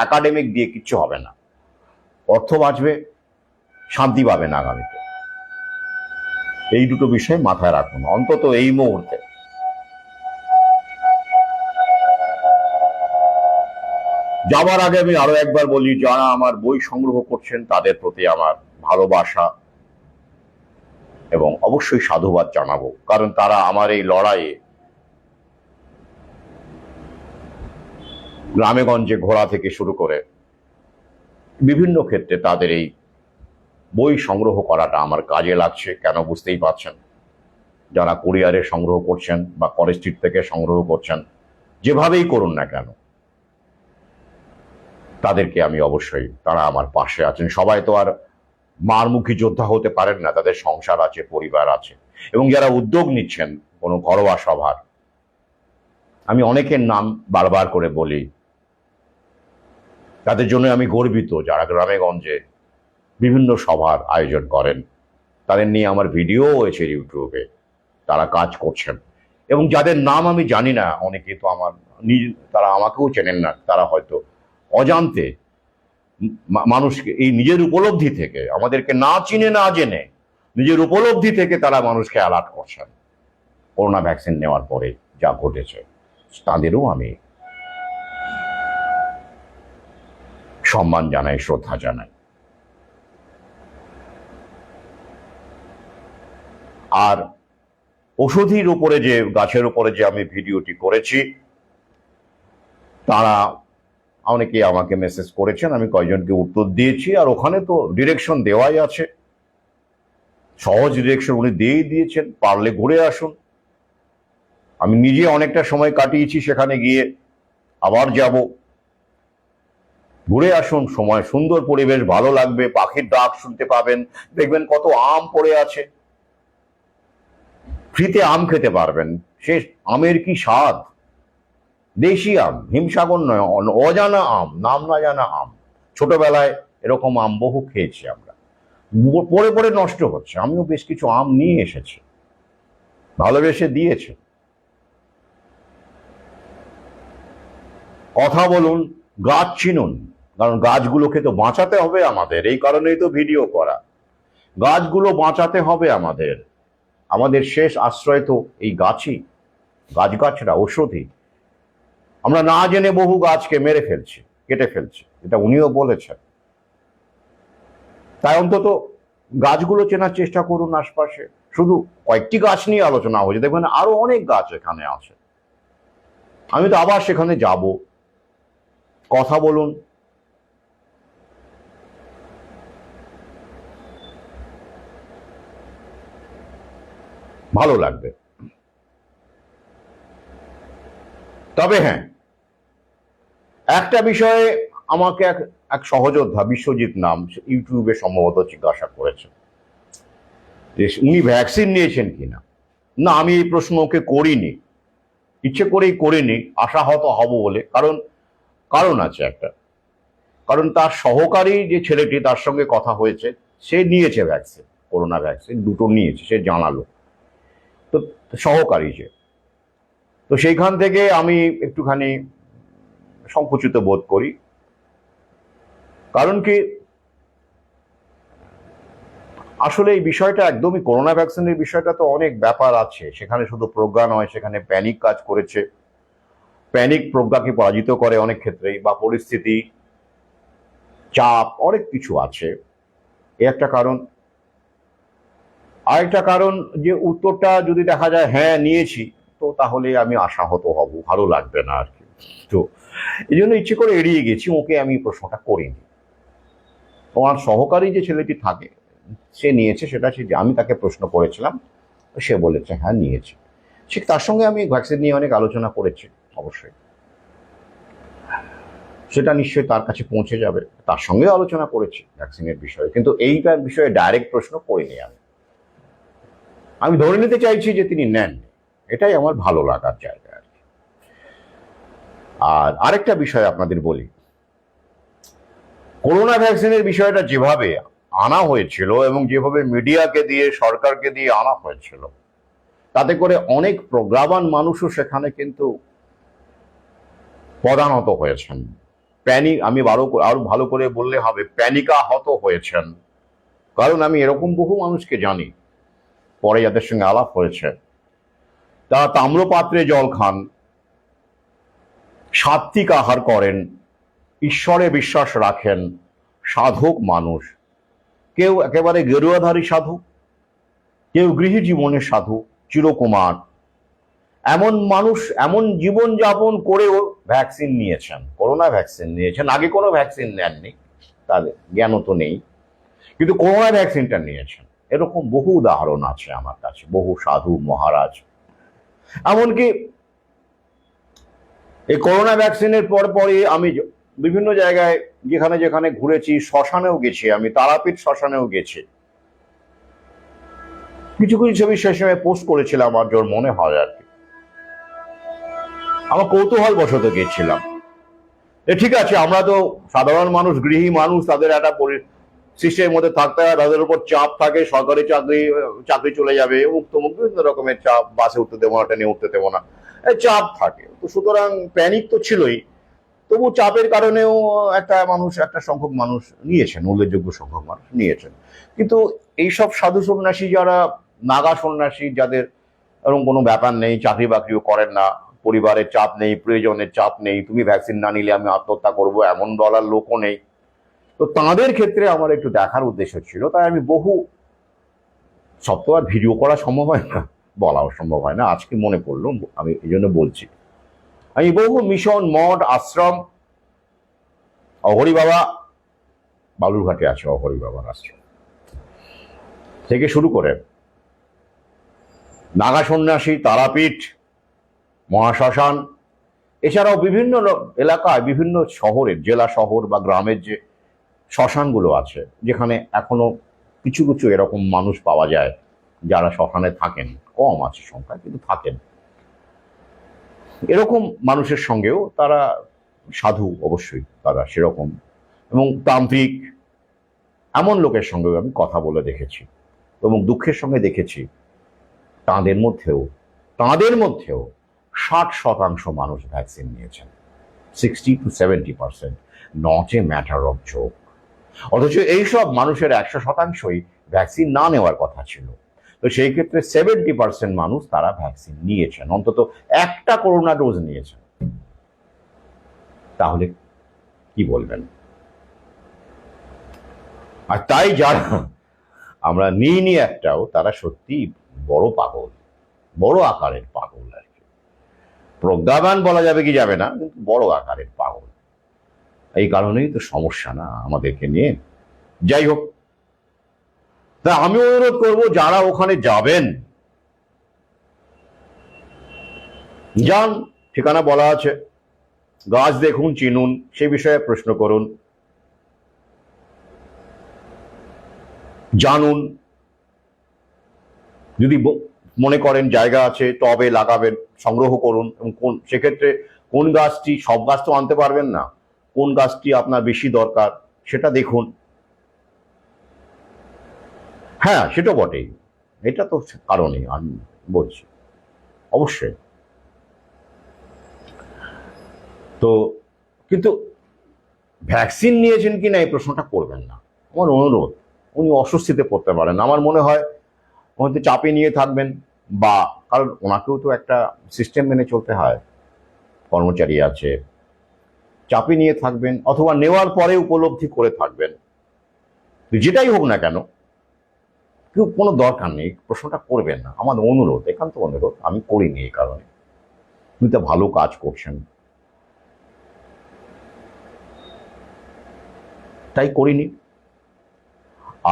একাডেমিক দিয়ে কিচ্ছু হবে না। অর্থ বাঁচবে, শান্তি পাবেন আগামীতে। এই দুটো বিষয় মাথায় রাখুন অন্তত এই মুহূর্তে। যাবার আগে আমি আরো একবার বলি, যারা আমার বই সংগ্রহ করছেন তাদের প্রতি আমার ভালোবাসা এবং অবশ্যই সাধুবাদ জানাবো, কারণ তারা আমার এই লড়াইয়ে গ্রামে গঞ্জে ঘোরা থেকে শুরু করে বিভিন্ন ক্ষেত্রে তাদের এই বই সংগ্রহ করাটা আমার কাজে লাগছে। কেন বুঝতেই পারছেন। যারা কুরিয়ারে সংগ্রহ করছেন বা কলেজ স্ট্রিট থেকে সংগ্রহ করছেন, যেভাবেই করুন না কেন, তাদেরকে আমি অবশ্যই, তারা আমার পাশে আছেন। সবাই তো আর মারমুখী যোদ্ধা হতে পারেন না, তাদের সংসার আছে, পরিবার আছে। এবং যারা উদ্যোগ নিচ্ছেন কোনো ঘরোয়া সভার, আমি অনেকের নাম বারবার করে বলি, তাদের জন্য আমি গর্বিত। যারা গ্রামে গঞ্জে বিভিন্ন সভার আয়োজন করেন, তাদের নিয়ে আমার ভিডিও হয়েছে ইউটিউবে, তারা কাজ করছেন। এবং যাদের নাম আমি জানি না, অনেকে তো আমার তারা আমাকেও চেনেন না, তারা হয়তো অজান্তে মানুষকে এই নিজের উপলব্ধি থেকে, আমাদেরকে না চিনে না জেনে নিজের উপলব্ধি থেকে তারা মানুষকে অ্যালার্ট করছেন। করোনা ভ্যাকসিন নেওয়ার পরে যা ঘটেছে, তাদেরও আমি সম্মান জানাই, শ্রদ্ধা জানাই। আর ওষুধের উপরে যে, গাছের উপরে যে আমি ভিডিওটি করেছি, তারা অনেকে আমাকে মেসেজ করেছেন, আমি কয়েকজনকে উত্তর দিয়েছি। আর ওখানে তো ডিরেকশন দেওয়াই আছে, সহজ ডিরেকশন উনি দিয়েই দিয়েছেন, পারলে ঘুরে আসুন। আমি নিজে অনেকটা সময় কাটিয়েছি সেখানে গিয়ে, আবার যাব। ঘুরে আসুন, সময় সুন্দর, পরিবেশ ভালো লাগবে, পাখির ডাক শুনতে পাবেন, দেখবেন কত আম পড়ে আছে, ফ্রিতে আম খেতে পারবেন। সে আমের কি স্বাদ! দেশি আম, হিমসাগর নয়, অজানা আম, নাম না জানা আম। ছোটবেলায় এরকম আম বহু খেয়েছি আমরা। পড়ে পড়ে নষ্ট হচ্ছে, আমিও বেশ কিছু আম নিয়ে এসেছি, ভালোবেসে দিয়েছে। কথা বলুন, গাছ চিনুন, কারণ গাছগুলোকে তো বাঁচাতে হবে আমাদের। এই কারণেই তো ভিডিও করা, গাছগুলো বাঁচাতে হবে আমাদের। আমাদের শেষ আশ্রয় তো এই গাছই, গাছগাছরা ঔষধি। আমরা না জেনে বহু গাছকে মেরে ফেলছি, কেটে ফেলছি, এটা উনিও বলেছেন। তাই অন্তত গাছগুলো চেনার চেষ্টা করুন আশপাশে। শুধু কয়েকটি গাছ নিয়ে আলোচনা হয়েছে, দেখবেন আরো অনেক গাছ এখানে আছে। আমি তো আবার সেখানে যাব। কথা বলুন, ভালো লাগবে। তবে হ্যাঁ, একটা বিষয়ে আমাকে এক সহযোদ্ধা, বিশ্বজিৎ নাম, ইউটিউবে সম্ভবত জিজ্ঞাসা করেছেন যে উনি ভ্যাকসিন নিয়েছেন কিনা। না, আমি এই প্রশ্ন ওকে করিনি, ইচ্ছে করেই করিনি, আশাহত হব বলে। কারণ আছে একটা, কারণ তার সহকারী যে ছেলেটি, তার সঙ্গে কথা হয়েছে, সে নিয়েছে ভ্যাকসিন, করোনা ভ্যাকসিন দুটো নিয়েছে, সে জানালো। তো সহকারী যে, তো সেইখান থেকে আমি একটুখানি সংকুচিত বোধ করি। কারণ কি, আসলে এই বিষয়টা একদমই, করোনা ভ্যাকসিনের বিষয়টা তো অনেক ব্যাপার আছে সেখানে, শুধু প্রজ্ঞা নয়, সেখানে প্যানিক কাজ করেছে। প্যানিক প্রজ্ঞাকে পরাজিত করে অনেক ক্ষেত্রেই, বা পরিস্থিতি, চাপ, অনেক কিছু আছে। এ একটা কারণ। আরেকটা কারণ, যে উত্তরটা যদি দেখা যায় হ্যাঁ নিয়েছি, তো তাহলে আমি আশাহত হব, ভালো লাগবে না আর কি। তো এই জন্য ইচ্ছে করে এড়িয়ে গেছি, ওকে আমি প্রশ্নটা করিনি। তোমার সহকারী যে ছেলেটি থাকে, সে নিয়েছে, সেটা সে, আমি তাকে প্রশ্ন করেছিলাম, সে বলেছে হ্যাঁ নিয়েছে। সে, তার সঙ্গে আমি ভ্যাকসিন নিয়ে অনেক আলোচনা করেছি অবশ্যই। সেটা নিশ্চয়ই তার কাছে পৌঁছে যাবে। তার সঙ্গে আলোচনা করেছি ভ্যাকসিনের বিষয়ে, কিন্তু এইটার বিষয়ে ডাইরেক্ট প্রশ্ন করিনি। আমি ধরে নিতে চাইছি যে তিনি নেন, এটাই আমার ভালো লাগার জায়গা। আর আরেকটা বিষয় আপনাদের বলি, করোনা ভ্যাকসিনের বিষয়টা যেভাবে আনা হয়েছিল এবং যেভাবে মিডিয়াকে দিয়ে সরকারকে দিয়ে আনা হয়েছিল, তাতে করে অনেক প্রজ্ঞাবান মানুষও সেখানে কিন্তু পদানত হয়েছেন। আমি আরো ভালো করে বললে হবে, প্যানিকাহত হয়েছেন। কারণ আমি এরকম বহু মানুষকে জানি, পরে যাদের সঙ্গে আলাপ হয়েছে, তারা তাম্রপাত্রে জল খান, সাত্ত্বিক আহার করেন, ঈশ্বরে বিশ্বাস রাখেন, সাধক মানুষ। কেউ একেবারে গেরুয়াধারী সাধু, কেউ গৃহী জীবনের সাধু, চিরকুমার। এমন মানুষ এমন জীবন যাপন করেও ভ্যাকসিন নিয়েছেন, করোনা ভ্যাকসিন নিয়েছেন। আগে কোনো ভ্যাকসিন নেননি, তাদের জ্ঞানও তো নেই, কিন্তু করোনা ভ্যাকসিনটা নিয়েছেন। এরকম বহু উদাহরণ আছে আমার কাছে, বহু সাধু মহারাজ। এমনকি এই করোনা ভ্যাকসিনের পরই আমি বিভিন্ন জায়গায় যেখানে যেখানে ঘুরেছি, শ্মশানেও গেছি, আমি তারাপীঠ শ্মশানেও গেছি। কিছু কিছু ছবি সেই সময় পোস্ট করেছিলাম, আমার জোর মনে হয় আর কি। আমার কৌতূহল বশত গেছিলাম। ঠিক আছে, আমরা তো সাধারণ মানুষ, গৃহী মানুষ, তাদের একটা সিস্টেমের মধ্যে থাকতে হয়, তাদের উপর চাপ থাকে, সরকারি চাকরি চলে যাবে, অমুক তমুক বিভিন্ন রকমের চাপ, বাসে উঠতে দেবো না, ট্রেনে উঠতে দেবো না, চাপ থাকে। তো সুতরাং প্যানিক তো ছিলই, তবু চাপের কারণেও একটা সংখ্যক মানুষ নিয়েছেন, উল্লেখযোগ্য সংখ্যক মানুষ নিয়েছেন। কিন্তু এইসব সাধু সন্ন্যাসী, যারা নাগা সন্ন্যাসী, যাদের এরকম কোনো ব্যাপার নেই, চাকরি বাকরিও করেন না, পরিবারের চাপ নেই, প্রিয়জনের চাপ নেই, তুমি ভ্যাকসিন না নিলে আমি আত্মহত্যা করবো এমন বলার লোকও নেই, তো তাদের ক্ষেত্রে আমার একটু দেখার উদ্দেশ্য ছিল। তাই আমি সব তো আর ভিডিও করা সম্ভব হয় না, বলাও সম্ভব হয় না, আজকে মনে পড়লো, আমি এই জন্য বলছি। আমি বহু মিশন, মঠ, আশ্রম, অঘরী বাবা, বালুরঘাটে আছে অঘরী বাবার আশ্রম, থেকে শুরু করে নাগা সন্ন্যাসী, তারাপীঠ, মহাশ্মশান, এছাড়াও বিভিন্ন এলাকায়, বিভিন্ন শহরের, জেলা শহর বা গ্রামের যে শ্মশানগুলো আছে, যেখানে এখনো কিছু কিছু এরকম মানুষ পাওয়া যায় যারা শ্মশানে থাকেন, কম আছে সংখ্যা কিন্তু থাকেন। এরকম মানুষের সঙ্গেও তারা সাধু, অবশ্যই তারা সেরকম, এবং তান্ত্রিক, এমন লোকের সঙ্গেও আমি কথা বলে দেখেছি, এবং দুঃখের সঙ্গে দেখেছি তাদের মধ্যেও 60% মানুষ ভ্যাকসিন নিয়েছেন। 60 to 70%, not a matter of joke. অথচ এইসব মানুষের 100%ই ভ্যাকসিন না নেওয়ার কথা ছিল। তো সেই ক্ষেত্রে 70% মানুষ তারা ভ্যাকসিন নিয়েছেন, অন্তত একটা করোনা ডোজ নিয়েছেন। তাহলে কি বলবেন? আর তাই যারা আমরা নিইনি একটাও, তারা সত্যি বড় পাগল, বড় আকারের পাগল আর কি। প্রজ্ঞাবান বলা যাবে কি যাবে না, কিন্তু বড় আকারের পাগল। এই কারণেই তো সমস্যা না আমাদেরকে নিয়ে। যাই হোক, তা আমি অনুরোধ করব, যারা ওখানে যাবেন, যান, ঠিকানা বলা আছে, গাছ দেখুন, চিনুন, সে বিষয়ে প্রশ্ন করুন, জানুন। যদি মনে করেন জায়গা আছে, টবে লাগাবেন, সংগ্রহ করুন, এবং সেক্ষেত্রে কোন গাছটি, সব গাছ তো আনতে পারবেন না, কোন গাছটি আপনার বেশি দরকার সেটা দেখুন। হ্যাঁ, সেটা বটেই, এটা তো কারণেই আমি বলছি, অবশ্যই। তো কিন্তু ভ্যাকসিন নিয়েছেন কিনা এই প্রশ্নটা করবেন না, আমার অনুরোধ। উনি অস্বস্তিতে পড়তে পারেন, আমার মনে হয় হয়তো চাপে নিয়ে থাকবেন, বা কারণ ওনাকেও তো একটা সিস্টেম মেনে চলতে হয়, কর্মচারী আছে, চাপে নিয়ে থাকবেন, অথবা নেওয়ার পরে উপলব্ধি করে থাকবেন। যেটাই হোক না কেন, কেউ কোনো দরকার নেই, প্রশ্নটা করবেন না, আমার অনুরোধ, একান্ত অনুরোধ। আমি করিনি এই কারণে, উনি তো ভালো কাজ করছেন তাই করিনি।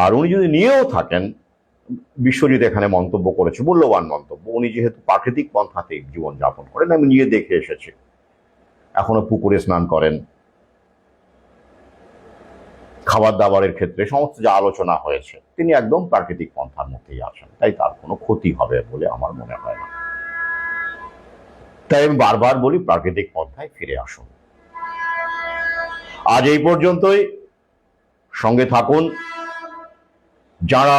আর উনি যদি নিয়েও থাকেন, বিশ্বজিৎ এখানে মন্তব্য করেছে, মূল্যবান মন্তব্য, উনি যেহেতু প্রাকৃতিক পন্থাতে জীবনযাপন করেন, আমি নিজে দেখে এসেছি, এখনো পুকুরে স্নান করেন, খাবার দাবারের ক্ষেত্রে সমস্ত যা আলোচনা হয়েছে, তিনি একদম প্রাকৃতিক পন্থার মধ্যেই আছেন, তাই তার কোনো ক্ষতি হবে বলে আমার মনে হয় না। তাই আমি বারবার বলি, প্রাকৃতিক পন্থায় ফিরে আসুন। আজ এই পর্যন্তই। সঙ্গে থাকুন। যারা,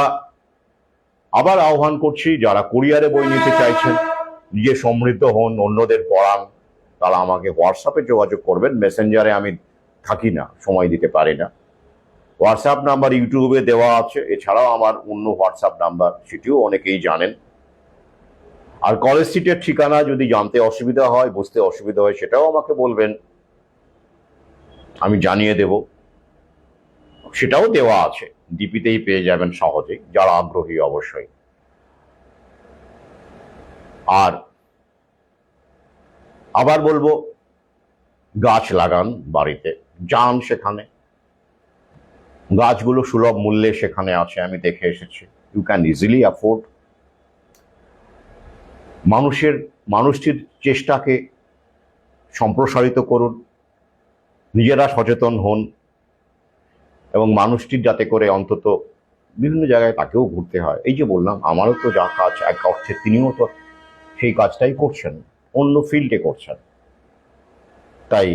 আবার আহ্বান করছি, যারা কুরিয়ারে বই নিতে চাইছেন, নিজে সমৃদ্ধ হন, অন্যদের পড়ান, তারা আমাকে হোয়াটসঅ্যাপে যোগাযোগ করবেন। মেসেঞ্জারে আমি থাকি না, সময় দিতে পারি না। হোয়াটসঅ্যাপ নাম্বার ইউটিউবে দেওয়া আছে, এছাড়াও আমার অন্য হোয়াটসঅ্যাপ নাম্বার, সেটিও অনেকেই জানেন। আর কলেজ স্ট্রিটের ঠিকানা যদি জানতে অসুবিধা হয়, বুঝতে অসুবিধা হয়, সেটাও আমাকে বলবেন, আমি জানিয়ে দেব। সেটাও দেওয়া আছে, ডিপিতেই পেয়ে যাবেন সহজেই, যারা আগ্রহী অবশ্যই। আর আবার বলবো, গাছ লাগান বাড়িতে, যান সেখানে, গাছগুলো সুলভ মূল্যে সেখানে আছে, আমি দেখে এসেছি। You can easily afford. মানুষটির চেষ্টাকে সম্প্রসারিত করুন, নিজেরা সচেতন হন, এবং মানুষটির যাতে করে অন্তত বিভিন্ন জায়গায় তাকেও ঘুরতে হয়। এই যে বললাম, আমারও তো যা কাজ, এক অর্থে তিনিও তো সেই কাজটাই করছেন, অন্য ফিল্ডে করছেন। তাই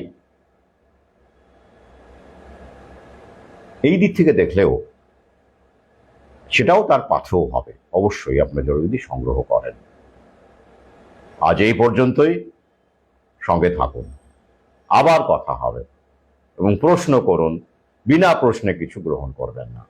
এই দিক থেকে দেখলেও সেটাও তার পাথেও হবে, অবশ্যই আপনারা যদি সংগ্রহ করেন। আজ এই পর্যন্তই। সঙ্গে থাকুন, আবার কথা হবে, এবং প্রশ্ন করুন, বিনা প্রশ্নে কিছু গ্রহণ করবেন না।